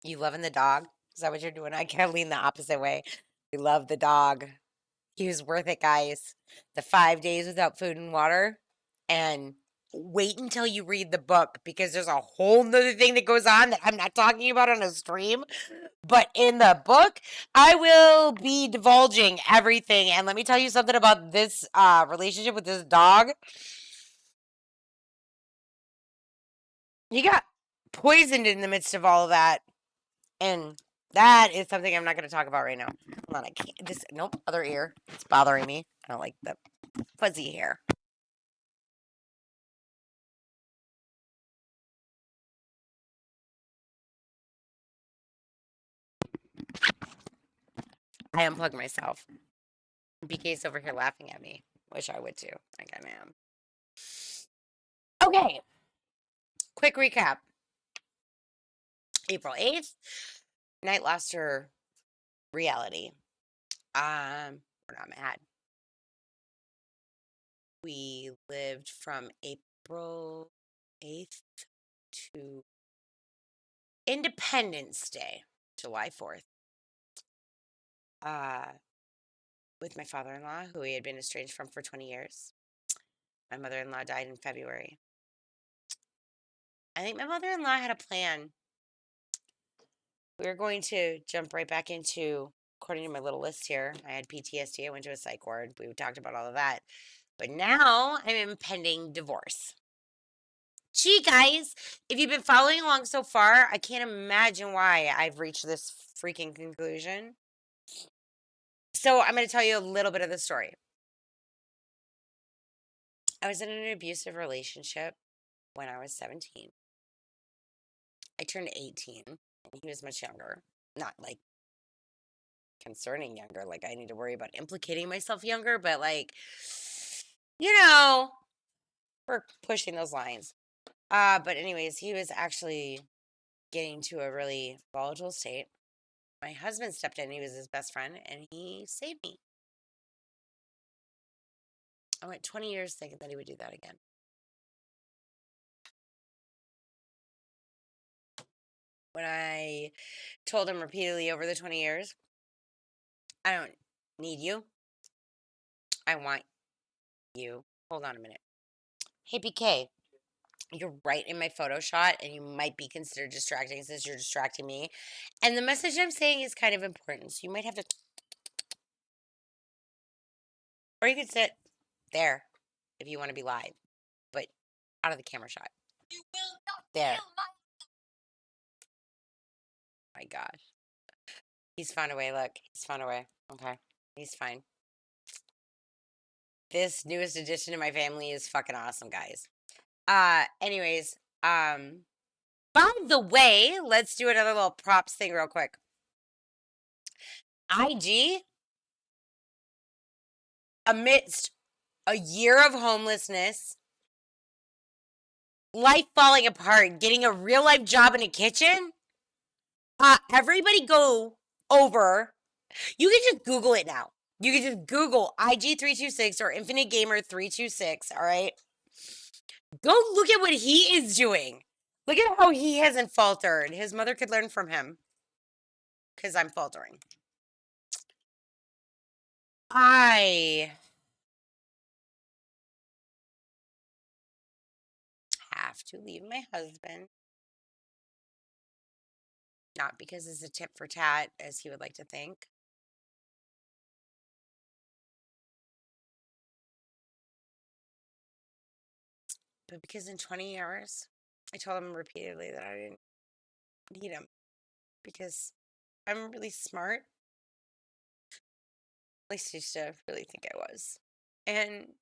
you loving the dog? Is that what you're doing? I can't lean the opposite way. We love the dog. He was worth it, guys. The 5 days without food and water. And wait until you read the book because there's a whole nother thing that goes on that I'm not talking about on a stream. But in the book, I will be divulging everything. And let me tell you something about this relationship with this dog. He got poisoned in the midst of all of that. And that is something I'm not going to talk about right now. Hold on, I can't. Nope, other ear. It's bothering me. I don't like the fuzzy hair. I unplugged myself. BK's over here laughing at me. Wish I would too. I kind of am. Okay. Quick recap. April 8th, Night lost her reality. We're not mad. We lived from April 8th to Independence Day, July 4th. With my father-in-law, who we had been estranged from for 20 years. My mother-in-law died in February. I think my mother-in-law had a plan. We were going to jump right back into, according to my little list here, I had PTSD. I went to a psych ward. We talked about all of that. But now I'm impending divorce. Gee, guys, if you've been following along so far, I can't imagine why I've reached this freaking conclusion. So I'm going to tell you a little bit of the story. I was in an abusive relationship when I was 17. I turned 18, and he was much younger. Not like concerning younger, like I need to worry about implicating myself younger, but like, you know, we're pushing those lines. But anyways, he was actually getting to a really volatile state. My husband stepped in, he was his best friend, and he saved me. I went 20 years thinking that he would do that again. When I told him repeatedly over the 20 years, I don't need you. I want you. Hold on a minute. Hey, BK, you're right in my photo shot, and you might be considered distracting since you're distracting me. And the message I'm saying is kind of important, so you might have to. Or you could sit there if you want to be live, but out of the camera shot. You will not there. My gosh. He's found a way. Look, he's found a way. Okay, he's fine. This newest addition to my family is fucking awesome, guys. Anyways, by the way, let's do another little props thing real quick. IG amidst a year of homelessness, life falling apart, getting a real life job in a kitchen. Everybody go over. You can just Google it now. You can just Google IG326 or Infinite Gamer 326. All right. Go look at what he is doing. Look at how he hasn't faltered. His mother could learn from him because I'm faltering. I have to leave my husband. Not because it's a tit for tat, as he would like to think. But because in 20 years, I told him repeatedly that I didn't need him because I'm really smart. At least I used to really think I was. And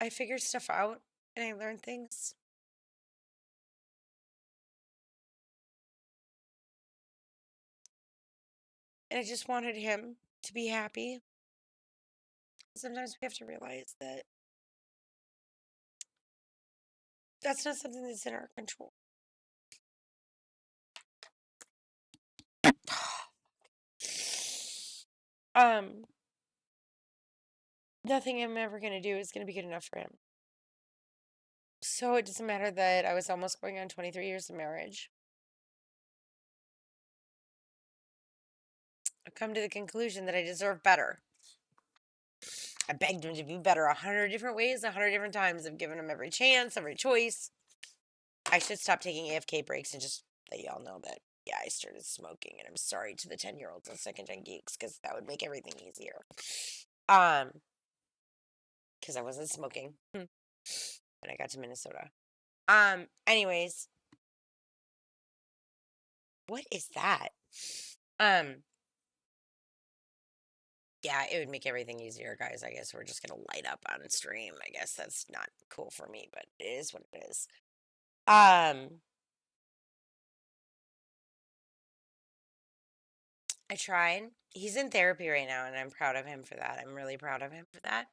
I figured stuff out and I learned things. And I just wanted him to be happy. Sometimes we have to realize that that's not something that's in our control. um, Nothing I'm ever going to do is going to be good enough for him. So it doesn't matter that I was almost going on 23 years of marriage. I've come to the conclusion that I deserve better. I begged him to be better 100 different ways, 100 different times. I've given him every chance, every choice. I should stop taking AFK breaks and just let y'all know that, yeah, I started smoking. And I'm sorry to the 10-year-olds and second-gen geeks because that would make everything easier. Because I wasn't smoking when I got to Minnesota. Anyways, what is that? Yeah, it would make everything easier, guys. I guess we're just gonna light up on stream. I guess that's not cool for me, but it is what it is. I tried. He's in therapy right now, and I'm proud of him for that. I'm really proud of him for that.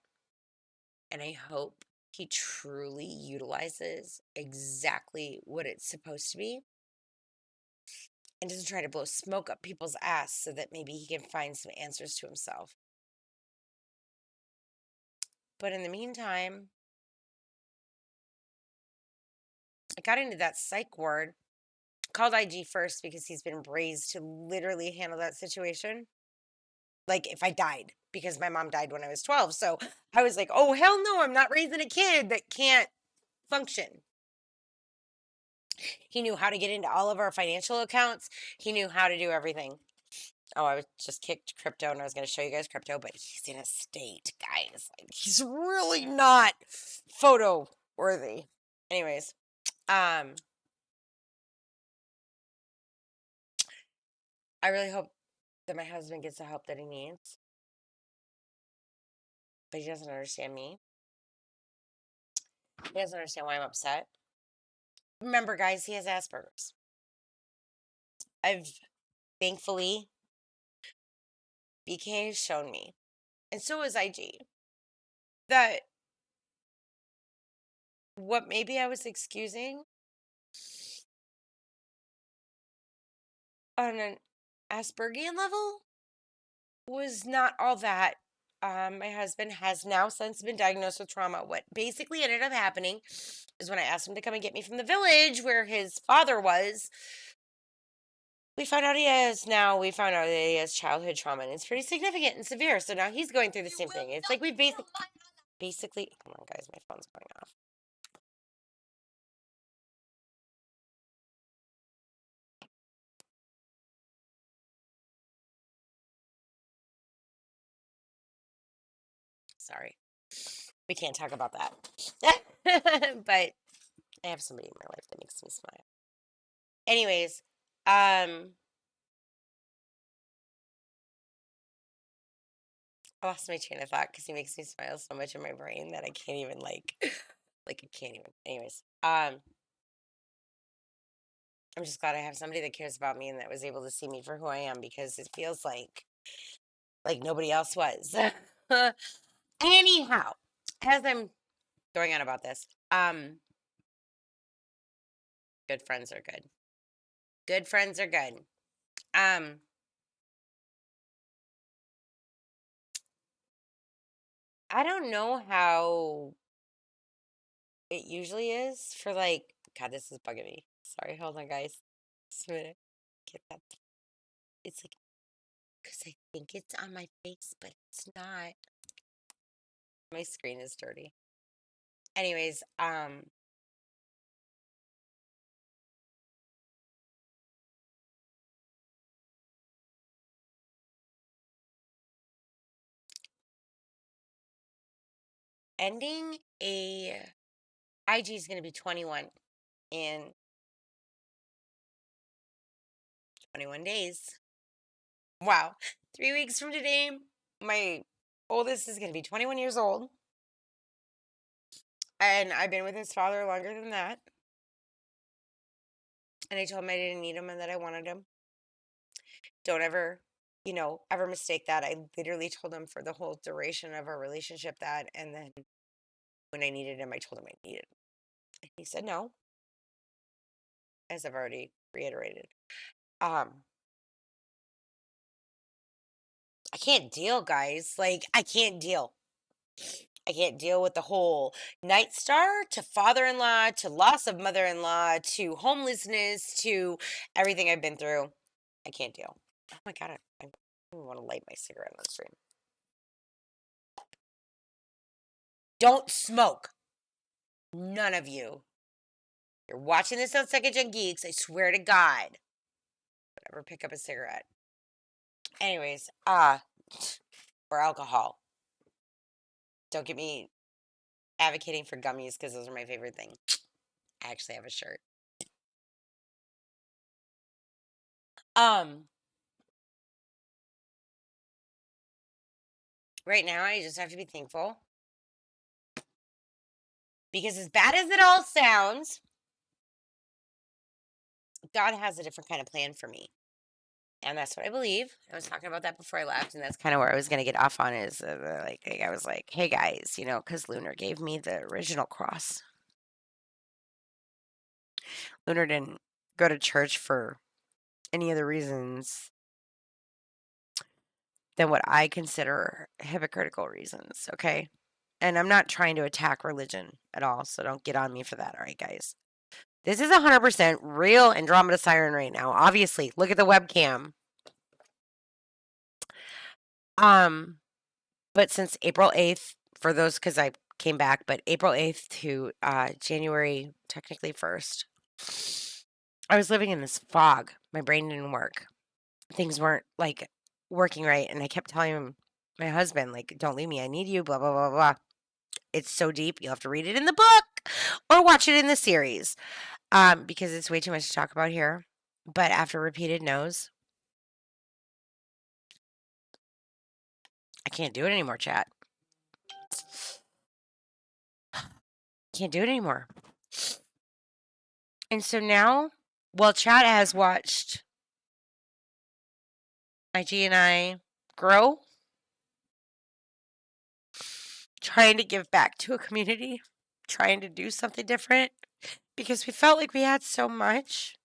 And I hope he truly utilizes exactly what it's supposed to be and doesn't try to blow smoke up people's ass so that maybe he can find some answers to himself. But in the meantime, I got into that psych ward. Called IG first because he's been raised to literally handle that situation. Like if I died, because my mom died when I was 12. So I was like, oh, hell no, I'm not raising a kid that can't function. He knew how to get into all of our financial accounts. He knew how to do everything. Oh, I was just kicked crypto and I was going to show you guys crypto, but he's in a state, guys. Like he's really not photo worthy. Anyways, I really hope that my husband gets the help that he needs, but he doesn't understand me. He doesn't understand why I'm upset. Remember, guys, he has Asperger's. I've thankfully, BK has shown me, and so has IG, that what maybe I was excusing on an Aspergian level was not all that. My husband has now since been diagnosed with trauma. What basically ended up happening is when I asked him to come and get me from the village where his father was, we found out that he has childhood trauma and it's pretty significant and severe. So now he's going through the same thing. It's like we basically, come on guys, my phone's going off. Sorry. We can't talk about that. But I have somebody in my life that makes me smile. Anyways, I lost my train of thought because he makes me smile so much in my brain that I can't even like I can't even. Anyways, I'm just glad I have somebody that cares about me and that was able to see me for who I am because it feels like like nobody else was. Anyhow, as I'm going on about this, good friends are good. Good friends are good. Um, I don't know how it usually is for like, God, this is bugging me. Sorry, hold on, guys. Just a minute. Get that. It's like, because I think it's on my face, but it's not. My screen is dirty. Anyways, ending a IG is going to be 21 in 21 days. Wow. 3 weeks from today, my oldest is going to be 21 years old. And I've been with his father longer than that. And I told him I didn't need him and that I wanted him. Don't ever, ever mistake that. I literally told him for the whole duration of our relationship that. And then when I needed him, I told him I needed him. And he said no, as I've already reiterated. I can't deal, guys. Like, I can't deal. I can't deal with the whole Night Star to father in law to loss of mother in law to homelessness to everything I've been through. I can't deal. Oh my God. I want to light my cigarette on the stream. Don't smoke. None of you. You're watching this on Second Gen Geeks. I swear to God. Whatever, pick up a cigarette. Anyways, or alcohol. Don't get me advocating for gummies because those are my favorite thing. I actually have a shirt. Right now, I just have to be thankful because as bad as it all sounds, God has a different kind of plan for me. And that's what I believe. I was talking about that before I left, and that's kind of where I was going to get off on is like I was like, hey guys, because Lunar gave me the original cross. Lunar didn't go to church for any other reasons than what I consider hypocritical reasons, okay? And I'm not trying to attack religion at all, so don't get on me for that, all right, guys? This is 100% real AndromedaSiren right now. Obviously, look at the webcam. But since April 8th, for those, because I came back, but April 8th to January, technically 1st, I was living in this fog. My brain didn't work. Things weren't like working right. And I kept telling my husband, like, don't leave me. I need you, blah, blah, blah, blah. It's so deep. You'll have to read it in the book or watch it in the series because it's way too much to talk about here. But after repeated no's, I can't do it anymore, chat. Can't do it anymore. And so now, well, chat has watched IG and I grow, trying to give back to a community, trying to do something different because we felt like we had so much.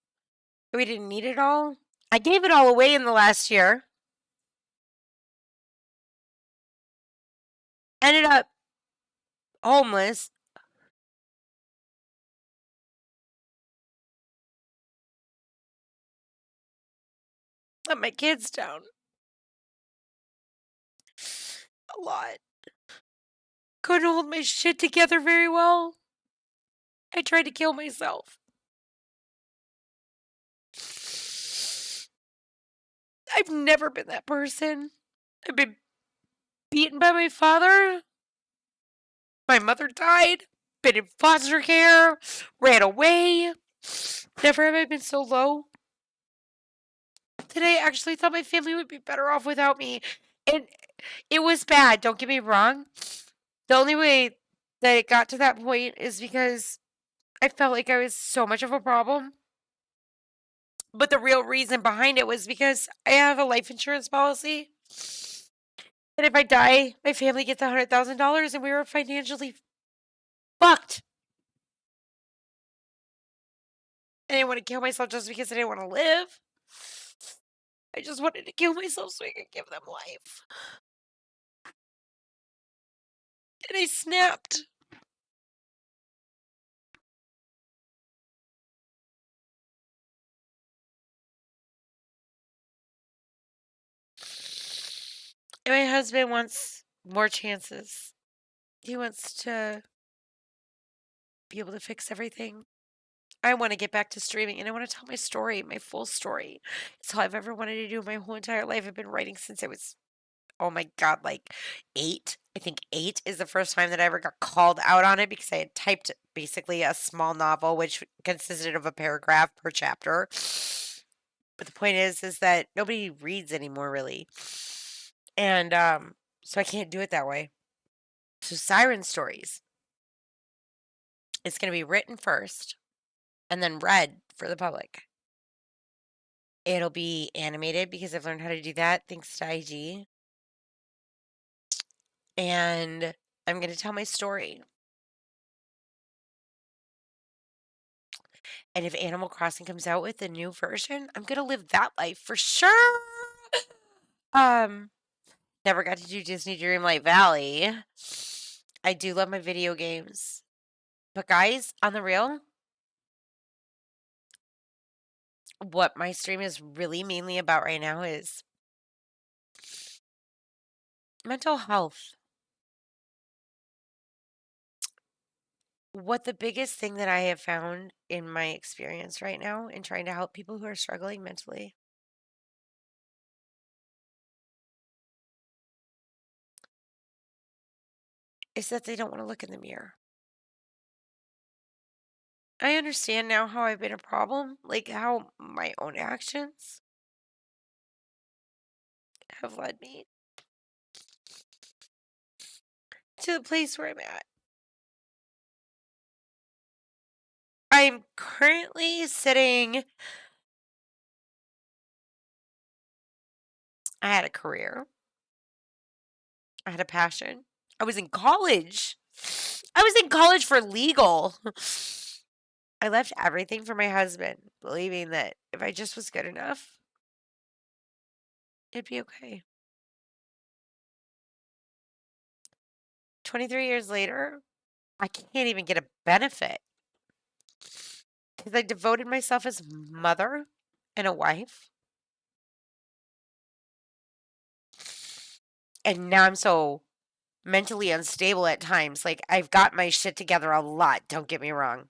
We didn't need it all. I gave it all away in the last year. Ended up homeless. Let my kids down. A lot. Couldn't hold my shit together very well. I tried to kill myself. I've never been that person. I've been beaten by my father. My mother died. Been in foster care. Ran away. Never have I been so low. Today, I actually thought my family would be better off without me. And it was bad, don't get me wrong. The only way that it got to that point is because I felt like I was so much of a problem. But the real reason behind it was because I have a life insurance policy. And if I die, my family gets $100,000 and we were financially fucked. I didn't want to kill myself just because I didn't want to live. I just wanted to kill myself so I could give them life. And I snapped. And my husband wants more chances. He wants to be able to fix everything. I want to get back to streaming and I want to tell my story, my full story. It's all I've ever wanted to do my whole entire life. I've been writing since I was, oh my God, like 8. I think 8 is the first time that I ever got called out on it because I had typed basically a small novel, which consisted of a paragraph per chapter. But the point is that nobody reads anymore, really. And so I can't do it that way. So Siren Stories, it's going to be written first and then read for the public. It'll be animated because I've learned how to do that thanks to IG. And I'm going to tell my story. And if Animal Crossing comes out with a new version, I'm going to live that life for sure. Um, Never got to do Disney Dreamlight Valley. I do love my video games. But guys, on the real, what my stream is really mainly about right now is mental health. What the biggest thing that I have found in my experience right now in trying to help people who are struggling mentally is that they don't want to look in the mirror. I understand now how I've been a problem, like how my own actions have led me to the place where I'm at. I'm currently sitting, I had a career, I had a passion. I was in college. I was in college for legal. I left everything for my husband, believing that if I just was good enough, it'd be okay. 23 years later, I can't even get a benefit because I devoted myself as a mother and a wife. And now I'm so mentally unstable at times. Like, I've got my shit together a lot, don't get me wrong.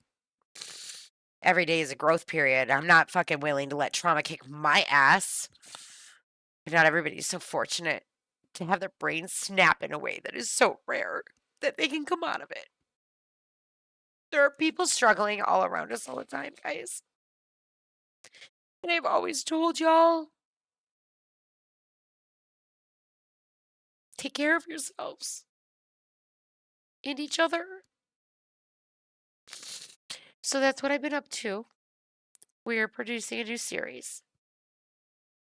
Every day is a growth period. I'm not fucking willing to let trauma kick my ass. But not everybody's so fortunate to have their brain snap in a way that is so rare that they can come out of it. There are people struggling all around us all the time, guys. And I've always told y'all, take care of yourselves and each other. So that's what I've been up to. We are producing a new series.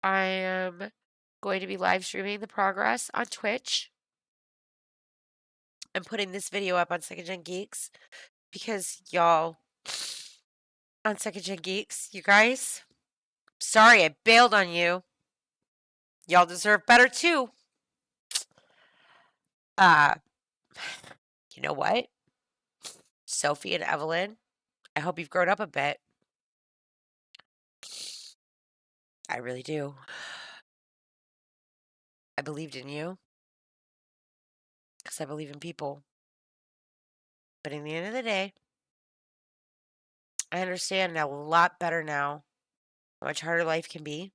I am going to be live streaming the progress on Twitch. I'm putting this video up on Second Gen Geeks because y'all on Second Gen Geeks, you guys, sorry I bailed on you. Y'all deserve better too. Uh, you know what? Sophie and Evelyn, I hope you've grown up a bit. I really do. I believed in you because I believe in people. But in the end of the day, I understand a lot better now how much harder life can be.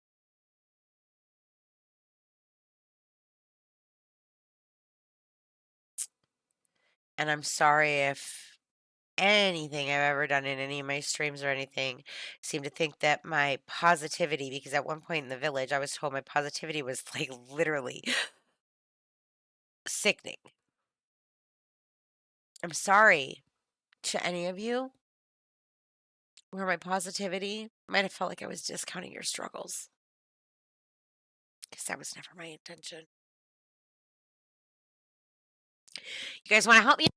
And I'm sorry if anything I've ever done in any of my streams or anything seemed to think that my positivity, because at one point in the village, I was told my positivity was like literally sickening. I'm sorry to any of you where my positivity might have felt like I was discounting your struggles because that was never my intention. You guys want to help me?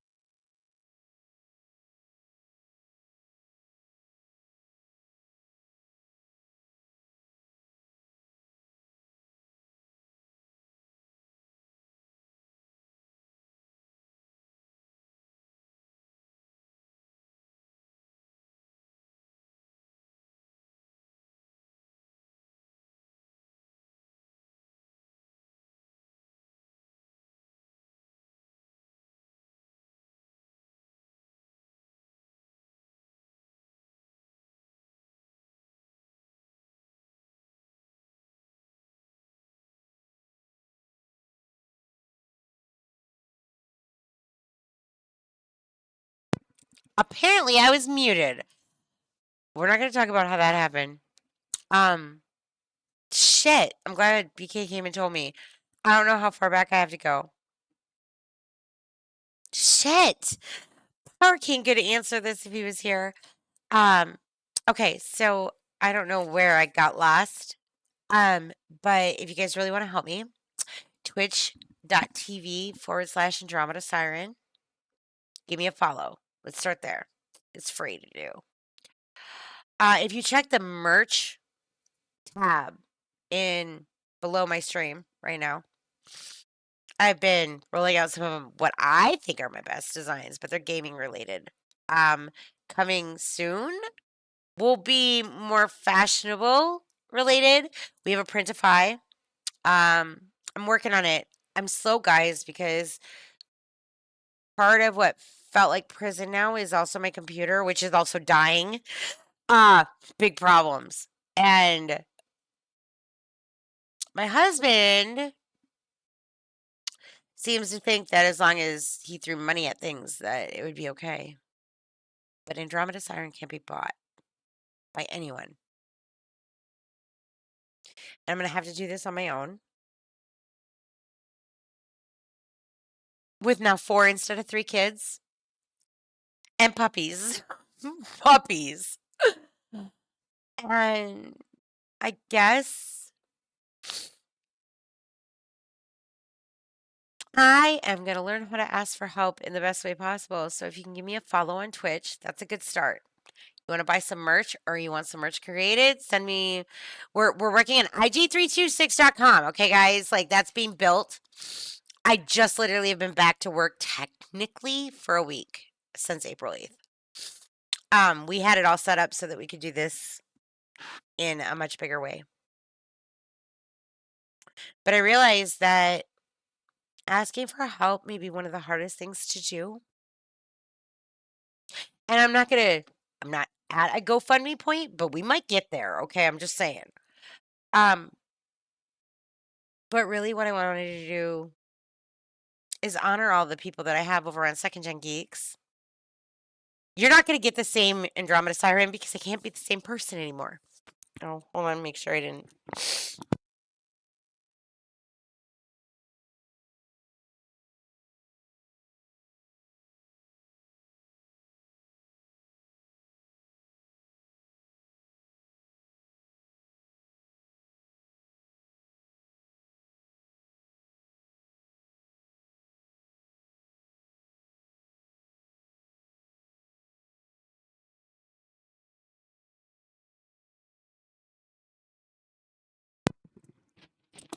Apparently, I was muted. We're not going to talk about how that happened. Um, shit. I'm glad BK came and told me. I don't know how far back I have to go. Shit. Power King could answer this if he was here. Um, okay, so I don't know where I got lost. But if you guys really want to help me, twitch.tv/AndromedaSiren. Give me a follow. Let's start there. It's free to do. If you check the merch tab in below my stream right now, I've been rolling out some of what I think are my best designs, but they're gaming related. Coming soon will be more fashionable related. We have a Printify. I'm working on it. I'm slow, guys, because part of what felt like prison now is also my computer, which is also dying. Big problems. And my husband seems to think that as long as he threw money at things, that it would be okay. But Andromeda Siren can't be bought by anyone. And I'm going to have to do this on my own. With now 4 instead of 3 kids. And puppies. Puppies. And I guess I am going to learn how to ask for help in the best way possible. So if you can give me a follow on Twitch, that's a good start. You want to buy some merch or you want some merch created? Send me. We're working on IG326.com. Okay, guys, like that's being built. I just literally have been back to work technically for a week since April 8th. We had it all set up so that we could do this in a much bigger way. But I realized that asking for help may be one of the hardest things to do. And I'm not at a GoFundMe point, but we might get there. Okay, I'm just saying. But really, what I wanted to do is honor all the people that I have over on Second Gen Geeks. You're not going to get the same Andromeda Siren because I can't be the same person anymore. Oh, hold on, make sure I didn't.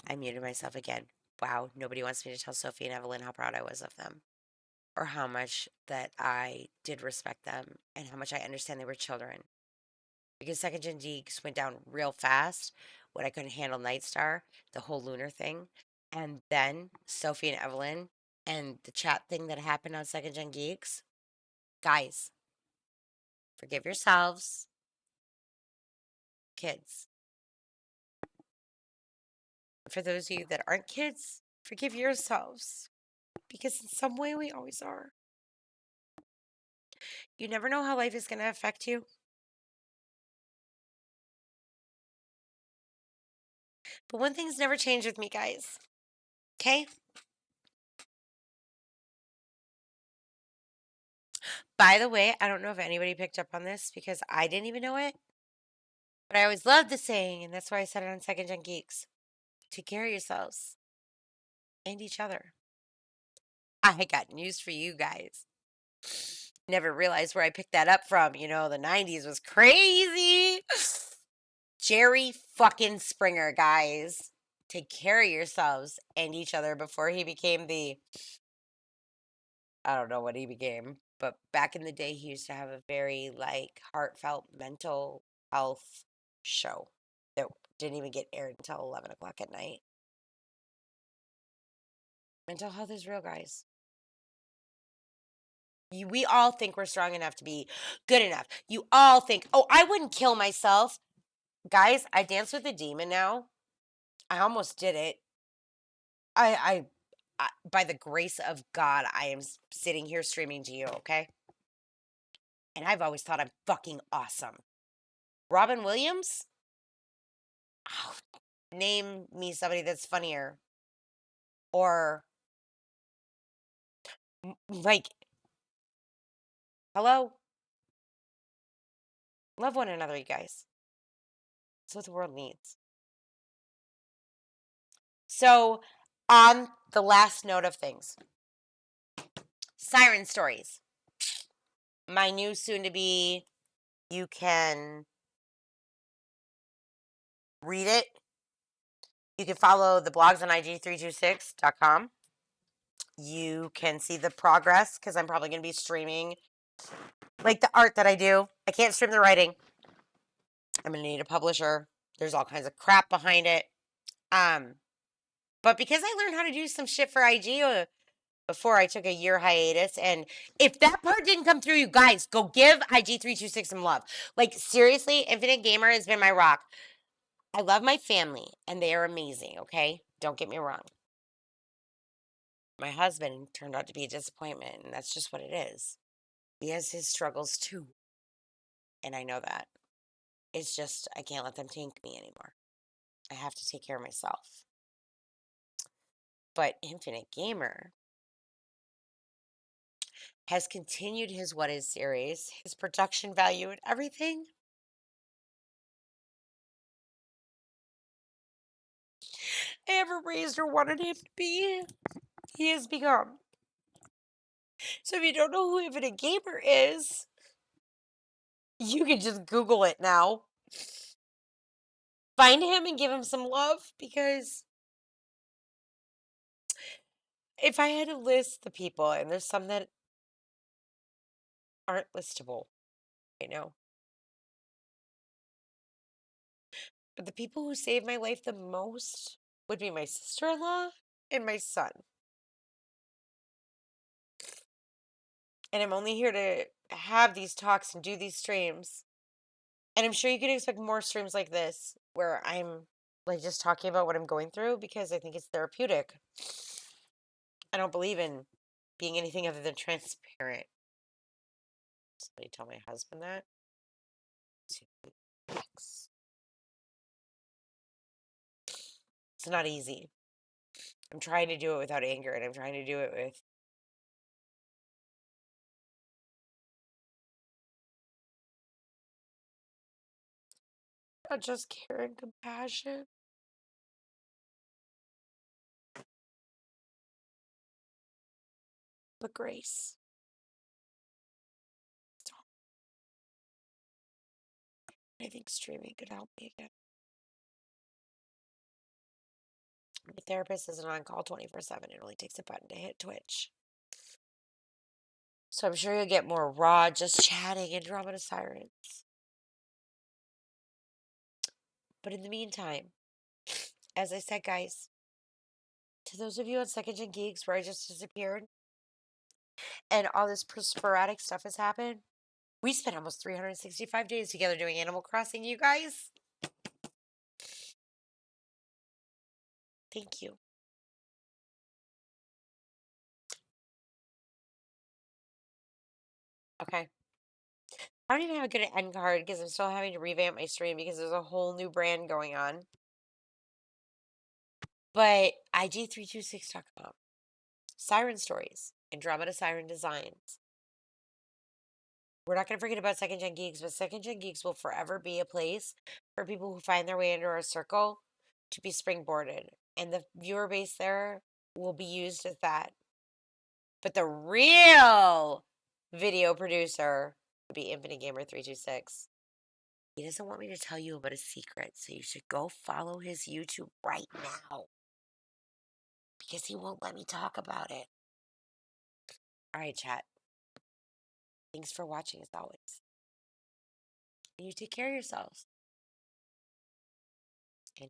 I muted myself again. Wow, nobody wants me to tell Sophie and Evelyn how proud I was of them, or how much that I did respect them, and how much I understand they were children. Because Second Gen Geeks went down real fast when I couldn't handle Nightstar, the whole lunar thing, and then Sophie and Evelyn and the chat thing that happened on Second Gen Geeks. Guys, forgive yourselves, kids. For those of you that aren't kids, forgive yourselves because in some way we always are. You never know how life is going to affect you. But one thing's never changed with me, guys. Okay? By the way, I don't know if anybody picked up on this because I didn't even know it. But I always loved the saying, and that's why I said it on Second Gen Geeks. Take care of yourselves and each other. I got news for you guys. Never realized where I picked that up from. The 90s was crazy. Jerry fucking Springer, guys. Take care of yourselves and each other before he became I don't know what he became, but back in the day, he used to have a very heartfelt mental health show that didn't even get aired until 11 o'clock at night. Mental health is real, guys. We all think we're strong enough to be good enough. You all think, oh, I wouldn't kill myself. Guys, I dance with a demon now. I almost did it. I by the grace of God, I am sitting here streaming to you, okay? And I've always thought I'm fucking awesome. Robin Williams? Oh, name me somebody that's funnier. Or, like, hello? Love one another, you guys. That's what the world needs. So, on the last note of things, siren stories. My new soon to be, you can read it. You can follow the blogs on ig326.com. You can see the progress because I'm probably going to be streaming the art that I do. I can't stream the writing. I'm going to need a publisher. There's all kinds of crap behind it. But because I learned how to do some shit for IG before I took a year hiatus, and if that part didn't come through, you guys, go give IG326 some love. Seriously, Infinite Gamer has been my rock. I love my family, and they are amazing, okay? Don't get me wrong. My husband turned out to be a disappointment, and that's just what it is. He has his struggles too, and I know that. It's just, I can't let them tank me anymore. I have to take care of myself. But Infinite Gamer has continued his What Is series, his production value, and everything. I ever raised or wanted him to be, he has become. So if you don't know who Infinite Gamer is, you can just Google it now. Find him and give him some love, because if I had to list the people, and there's some that aren't listable, but the people who saved my life the most would be my sister-in-law and my son. And I'm only here to have these talks and do these streams. And I'm sure you can expect more streams like this where I'm just talking about what I'm going through, because I think it's therapeutic. I don't believe in being anything other than transparent. Somebody tell my husband that. It's not easy. I'm trying to do it without anger, and I'm trying to do it with not just care and compassion, but grace. I think streaming could help me again. My therapist isn't on call 24/7. It only takes a button to hit Twitch. So I'm sure you'll get more raw, just chatting AndromedaSirens. But in the meantime, as I said, guys, to those of you on Second Gen Geeks where I just disappeared and all this sporadic stuff has happened, we spent almost 365 days together doing Animal Crossing, you guys. Thank you. Okay. I don't even have a good end card because I'm still having to revamp my stream because there's a whole new brand going on. But IG326.com, Siren Stories, Andromeda Siren Designs. We're not going to forget about Second Gen Geeks, but Second Gen Geeks will forever be a place for people who find their way into our circle to be springboarded. And the viewer base there will be used as that. But the real video producer would be Infinite Gamer 326. He doesn't want me to tell you about a secret, so you should go follow his YouTube right now because he won't let me talk about it. All right, chat. Thanks for watching as always. And you take care of yourselves. And